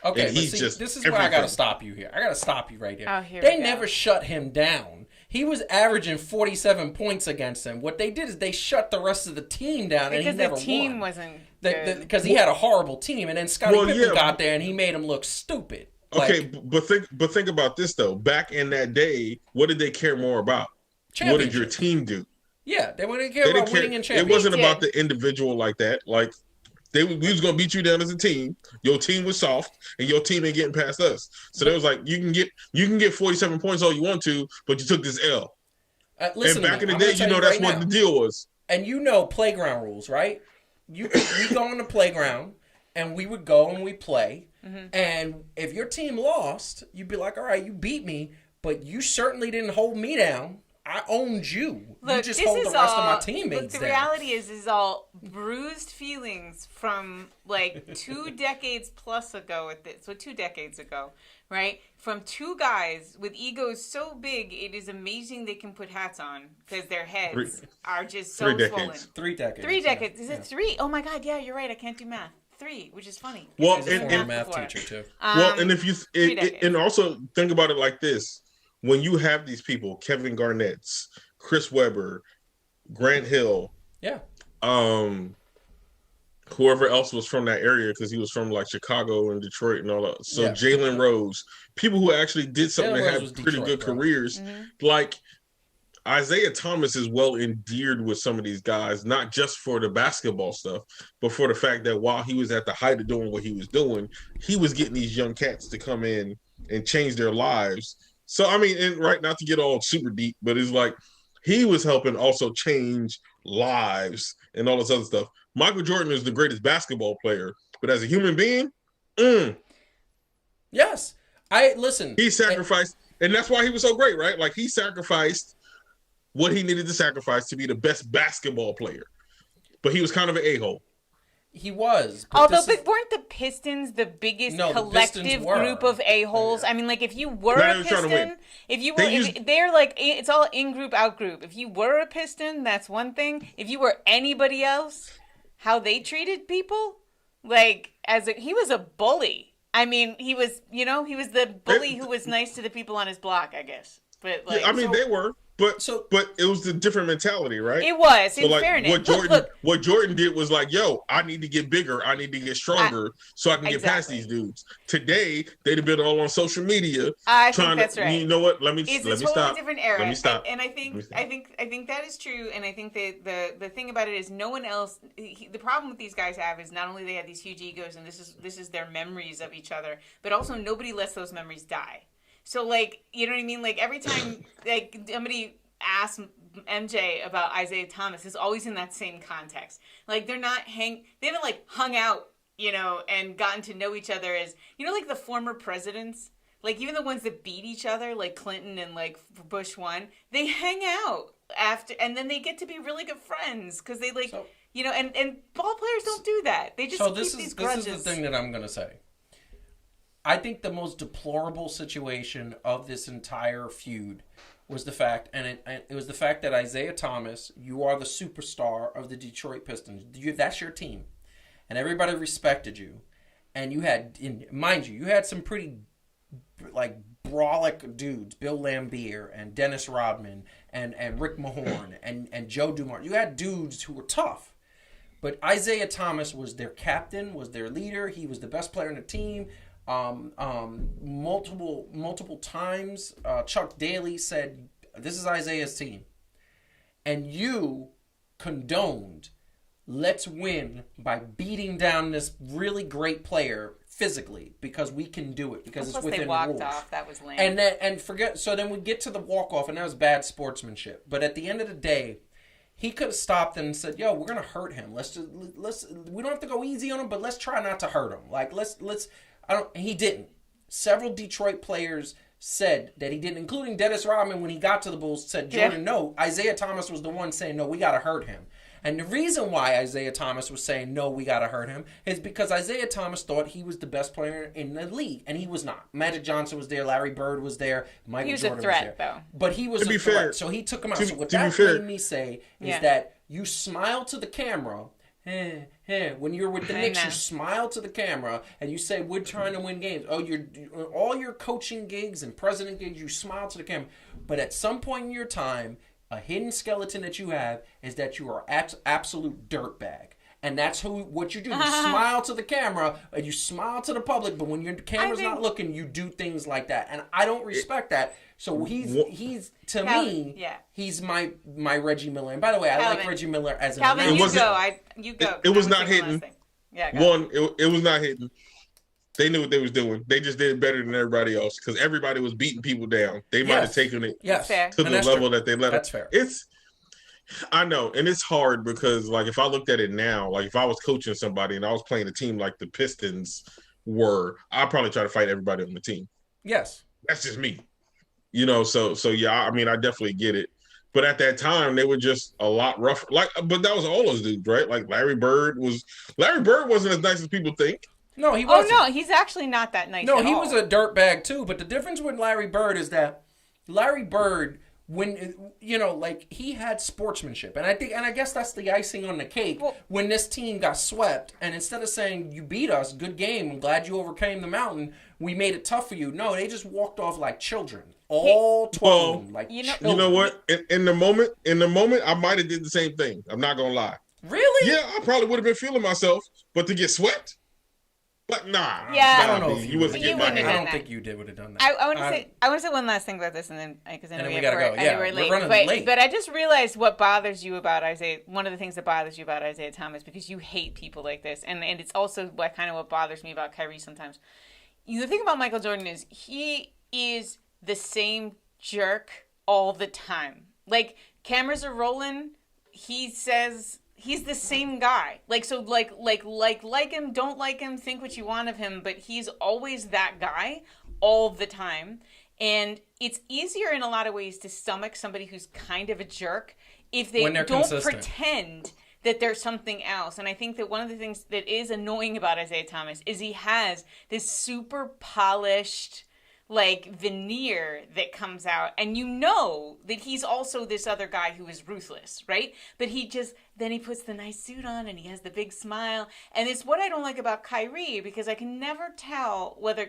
Okay, and but he's see, just this is where I got to stop you here. I got to stop you right here. Oh, here They we go. never shut him down. He was averaging 47 points against them. What they did is they shut the rest of the team down, and he Because never the team won. wasn't good. Because he had a horrible team, and then Scottie Pippen got there, and he made him look stupid. Okay, but think about this though. Back in that day, what did they care more about? What did your team do? Yeah, they wouldn't care about winning and It championships. wasn't about the individual like that. Like, we was gonna beat you down as a team. Your team was soft, and your team ain't getting past us. So they was like, you can get 47 points all you want to, but you took this L. Listen, and back in the I'm day, gonna tell that's right what now. the deal was. And playground rules, right? You go on the playground, and we would go and we play. Mm-hmm. And if your team lost, you'd be like, all right, you beat me, but you certainly didn't hold me down. I owned you. Look, you just hold the rest of my teammates look, the down. reality is all bruised feelings from like 2 decades plus ago at this. So 2 decades ago, right? From two guys with egos so big, it is amazing they can put hats on because their heads are just so swollen. 3 decades. 3 decades. Is it 3? Oh my God, yeah, you're right. I can't do math. 3, which is funny. Well, He's a former math teacher too. Well, and if you and also think about it like this: when you have these people, Kevin Garnett's, Chris Webber, Grant Hill, whoever else was from that area, because he was from like Chicago and Detroit and all that. So Jalen Rose, people who actually did something that had pretty good careers, like Isaiah Thomas is well endeared with some of these guys, not just for the basketball stuff, but for the fact that while he was at the height of doing what he was doing, he was getting these young cats to come in and change their lives. So, I mean, and right, not to get all super deep, but it's like he was helping also change lives and all this other stuff. Michael Jordan is the greatest basketball player, but as a human being, yes. Listen. He sacrificed, and that's why he was so great, right? Like, he sacrificed what he needed to sacrifice to be the best basketball player. But he was kind of an a-hole. He was. Although, weren't the Pistons the biggest collective group of a-holes? I mean, like, if you were a Piston, they're like, it's all in-group, out-group. If you were a Piston, that's one thing. If you were anybody else, how they treated people, like, he was a bully. I mean, he was the bully who was nice to the people on his block, I guess. But like, yeah, I mean, they were. But it was a different mentality, right? It was, so in like, fairness. What Jordan did was like, yo, I need to get bigger. I need to get stronger so I can get past these dudes. Today, they'd have been all on social media. I think that's right. You know what? Let me stop. It's a totally different era. Let me stop. And I think that is true. And I think that the thing about it is no one else. The problem with these guys is not only they have these huge egos and this is their memories of each other, but also nobody lets those memories die. So, like, you know what I mean? Like, every time, like, somebody asks MJ about Isaiah Thomas, it's always in that same context. Like, they haven't, like, hung out, and gotten to know each other as, like, the former presidents. Like, even the ones that beat each other, like Clinton and, like, Bush 1, they hang out after, and then they get to be really good friends, because they, like, and ball players don't do that. They just keep these grudges. This is the thing that I'm going to say. I think the most deplorable situation of this entire feud was the fact, and it was the fact that Isaiah Thomas, you are the superstar of the Detroit Pistons. That's your team, and everybody respected you, and you had, mind you, had some pretty like brolic dudes, Bill Laimbeer and Dennis Rodman and Rick Mahorn and Joe Dumars. You had dudes who were tough. But Isaiah Thomas was their captain, was their leader. He was the best player on the team. Multiple times, Chuck Daly said, "This is Isaiah's team," and you condoned, "Let's win by beating down this really great player physically because we can do it because it's within they walked rules." Off. That was lame. So then we get to the walk off, and that was bad sportsmanship. But at the end of the day, he could have stopped and said, "Yo, we're gonna hurt him. We don't have to go easy on him, but let's try not to hurt him. Like let's." He didn't. Several Detroit players said that he didn't, including Dennis Rodman when he got to the Bulls said, Jordan, no. Isaiah Thomas was the one saying, no, we got to hurt him. And the reason why Isaiah Thomas was saying, no, we got to hurt him, is because Isaiah Thomas thought he was the best player in the league, and he was not. Magic Johnson was there, Larry Bird was there, Michael Jordan was there. He was a threat, though. But he was a threat, so he took him out. So what that made me say is that you smile to the camera. When you're with the Knicks, you smile to the camera and you say, we're trying to win games. Oh, all your coaching gigs and president gigs, you smile to the camera. But at some point in your time, a hidden skeleton that you have is that you are absolute dirtbag. And that's what you do. You smile to the camera and you smile to the public, but when your camera's not looking, you do things like that. And I don't respect that. So he's to me, he's my Reggie Miller. And by the way, I like Reggie Miller as an Calvin, you go. It was not hidden. It was not hidden. They knew what they was doing. They just did it better than everybody else because everybody was beating people down. They might have taken it to the level that they let That's them. Fair. I know, and it's hard because, like, if I looked at it now, like, if I was coaching somebody and I was playing a team like the Pistons were, I'd probably try to fight everybody on the team. Yes. That's just me. So yeah, I mean, I definitely get it. But at that time, they were just a lot rougher. But that was all those dudes, right? Like, Larry Bird wasn't as nice as people think. No, he wasn't. Oh, no, he's actually not that nice No, he was a dirtbag, too. But the difference with Larry Bird is that Larry Bird, when he had sportsmanship, and I guess that's the icing on the cake. When this team got swept, and instead of saying you beat us, good game, I'm glad you overcame the mountain, we made it tough for you. No, they just walked off like children, all 12 of them, like children. You know what? In the moment, I might have did the same thing. I'm not gonna lie. Really? Yeah, I probably would have been feeling myself, but to get swept. But nah, I don't know if you wasn't getting my hand. I don't think you would have done that. I want to say one last thing about this, and then because I know we gotta go. Yeah, we're running late. But I just realized what bothers you about Isaiah. One of the things that bothers you about Isaiah Thomas, because you hate people like this, and it's also what bothers me about Kyrie sometimes. The thing about Michael Jordan is he is the same jerk all the time. Like, cameras are rolling, he says. He's the same guy. Like him, don't like him, think what you want of him, but he's always that guy all the time. And it's easier in a lot of ways to stomach somebody who's kind of a jerk if they don't pretend that there's something else. And I think that one of the things that is annoying about Isaiah Thomas is he has this super polished veneer that comes out, and you know that he's also this other guy who is ruthless, right? But then he puts the nice suit on and he has the big smile, and it's what I don't like about Kyrie, because I can never tell whether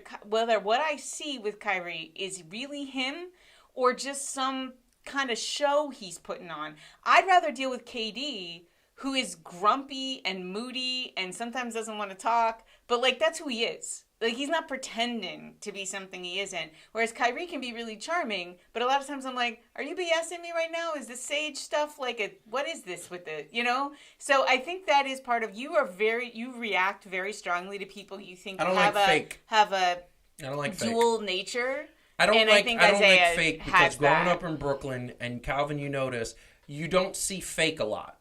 what I see with Kyrie is really him or just some kind of show he's putting on. I'd rather deal with KD, who is grumpy and moody and sometimes doesn't want to talk, but that's who he is. He's not pretending to be something he isn't. Whereas Kyrie can be really charming, but a lot of times I'm like, are you BSing me right now? Is this sage stuff what is this with the, So I think that is part of, you react very strongly to people you think have a dual nature. I don't like fake because growing up in Brooklyn, and Calvin, you notice, you don't see fake a lot.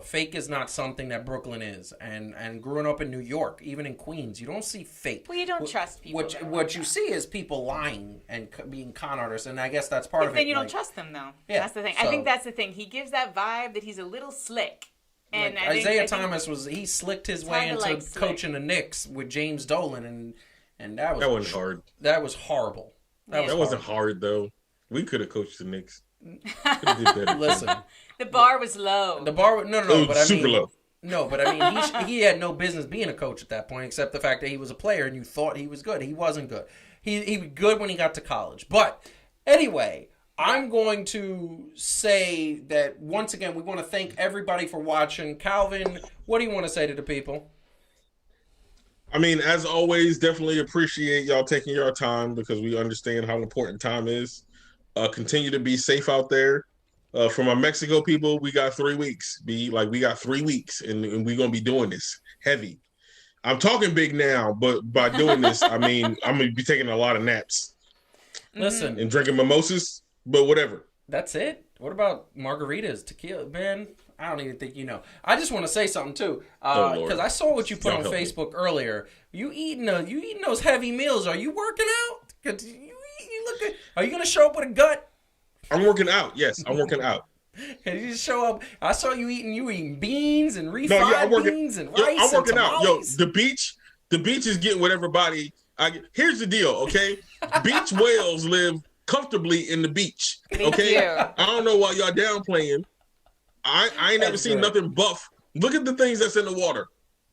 Fake is not something that Brooklyn is, and growing up in New York, even in Queens, you don't see fake. Well, you don't trust people. What you see is people lying and being con artists, and I guess that's part of it. Then you don't trust them, though. Yeah, that's the thing. So, I think that's the thing. He gives that vibe that he's a little slick. And Isaiah Thomas he slicked his way into coaching the Knicks with James Dolan, and that wasn't hard. That was horrible. That wasn't hard though. We could have coached the Knicks. Listen. The bar was low. The bar, no, but I mean, super low. No, but I mean, he had no business being a coach at that point, except the fact that he was a player and you thought he was good. He wasn't good. He was good when he got to college. But anyway, I'm going to say that once again, we want to thank everybody for watching. Calvin, what do you want to say to the people? I mean, as always, definitely appreciate y'all taking your time because we understand how important time is. Continue to be safe out there. For my Mexico people, we got 3 weeks. We got 3 weeks, and we're going to be doing this heavy. I'm talking big now, but by doing this, I mean, I'm going to be taking a lot of naps. Listen. And drinking mimosas, but whatever. That's it? What about margaritas, tequila? Man, I don't even think you know. I just want to say something too, Lord. because I saw what you put Don't on help me. Facebook earlier. You eating those heavy meals? Are you working out? 'Cause you look good. Are you gonna show up with a gut? I'm working out. Yes, I'm working out. And you just show up. I saw you eating beans and No, refried yeah, I'm working. beans and Yo, rice. I'm working and out. Yo, tamales. the beach is getting what everybody. Here's the deal, okay? Beach whales live comfortably in the beach. They Okay, do. I don't know why y'all downplaying. I ain't never That's seen good. nothing buff. Look at the things that's in the water.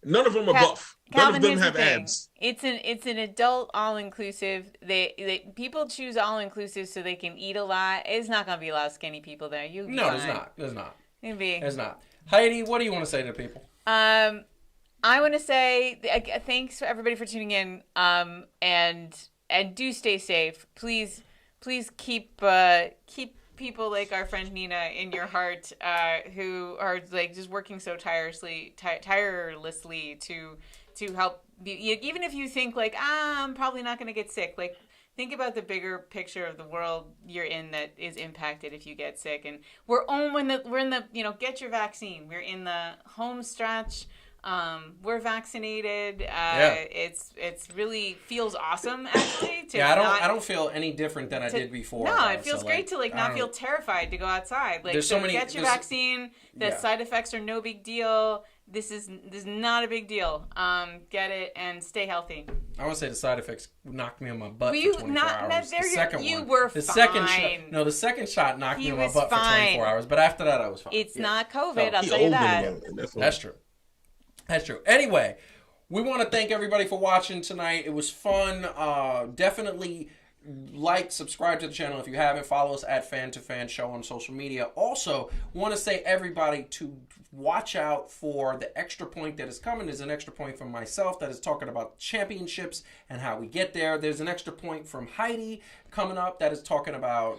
None of them are buff. None Calvin, of them here's have the thing. abs. It's an adult all inclusive. They people choose all inclusive so they can eat a lot. It's not gonna be a lot of skinny people there. You No, there's not. There's not. Maybe. There's not. Heidi, what do you want to say to people? I want to say thanks for everybody for tuning in. And do stay safe. Please keep people like our friend Nina in your heart, who are like just working so tirelessly to help. Even if you think like I'm probably not going to get sick, like think about the bigger picture of the world you're in that is impacted if you get sick. And we're in the get your vaccine. We're in the home stretch. We're vaccinated. It's really feels awesome actually. I don't feel any different than I did before. No, it feels great to not feel terrified to go outside. Like, There's so many. Get your vaccine. The side effects are no big deal. This is not a big deal. Get it and stay healthy. I want to say the side effects knocked me on my butt You for 24 hours. The second you one. were the fine. The second shot knocked me on my was butt for 24 hours. But after that, I was fine. It's not COVID. So, I'll tell you that. That's true. That's true. Anyway, we want to thank everybody for watching tonight. It was fun. Definitely subscribe to the channel if you haven't. Follow us at Fan to Fan Show on social media. Also, want to say everybody to watch out for the extra point that is coming. There's an extra point from myself that is talking about championships and how we get there. There's an extra point from Heidi coming up that is talking about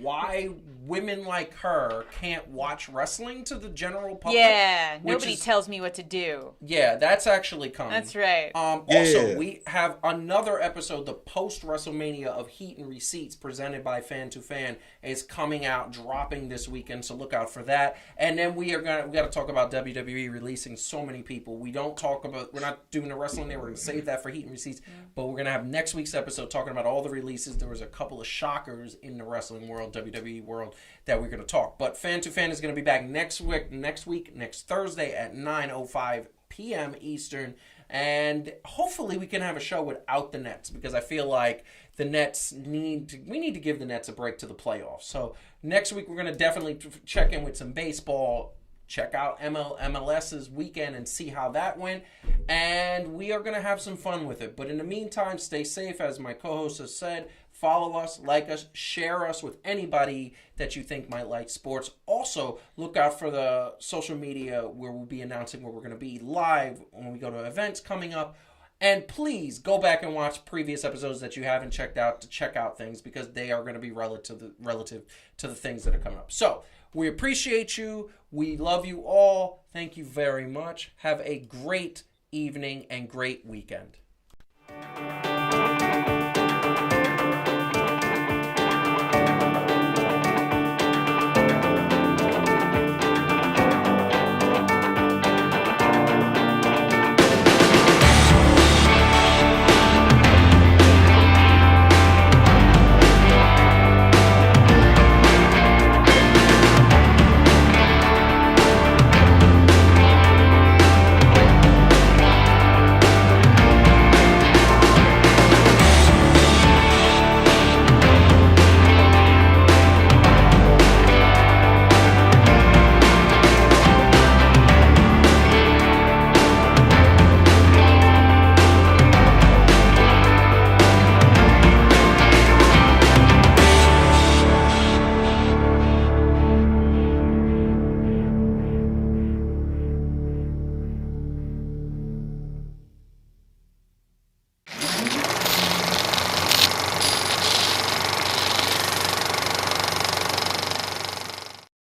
why women like her can't watch wrestling to the general public. Yeah, nobody tells me what to do. Yeah, that's actually coming. That's right. Also, we have another episode, the post-WrestleMania of Heat and Receipts, presented by Fan to Fan, is coming out, dropping this weekend, so look out for that. And then we got to talk about WWE releasing so many people. We're not doing the wrestling there, we're going to save that for Heat and Receipts, but we're going to have next week's episode talking about all the releases. There was a couple of shockers in the wrestling world, WWE world, that we're going to talk. But Fan to Fan is going to be back next Thursday at 9:05 p.m. Eastern, and hopefully we can have a show without the Nets, because I feel like the Nets need to give the Nets a break to the playoffs. So next week we're going to definitely check in with some baseball, check out MLS's weekend and see how that went, and we are going to have some fun with it. But in the meantime, stay safe, as my co-host has said. Follow us, like us, share us with anybody that you think might like sports. Also, look out for the social media where we'll be announcing where we're going to be live when we go to events coming up. And please go back and watch previous episodes that you haven't checked out to check out things, because they are going to be relative to the things that are coming up. So, we appreciate you. We love you all. Thank you very much. Have a great evening and great weekend.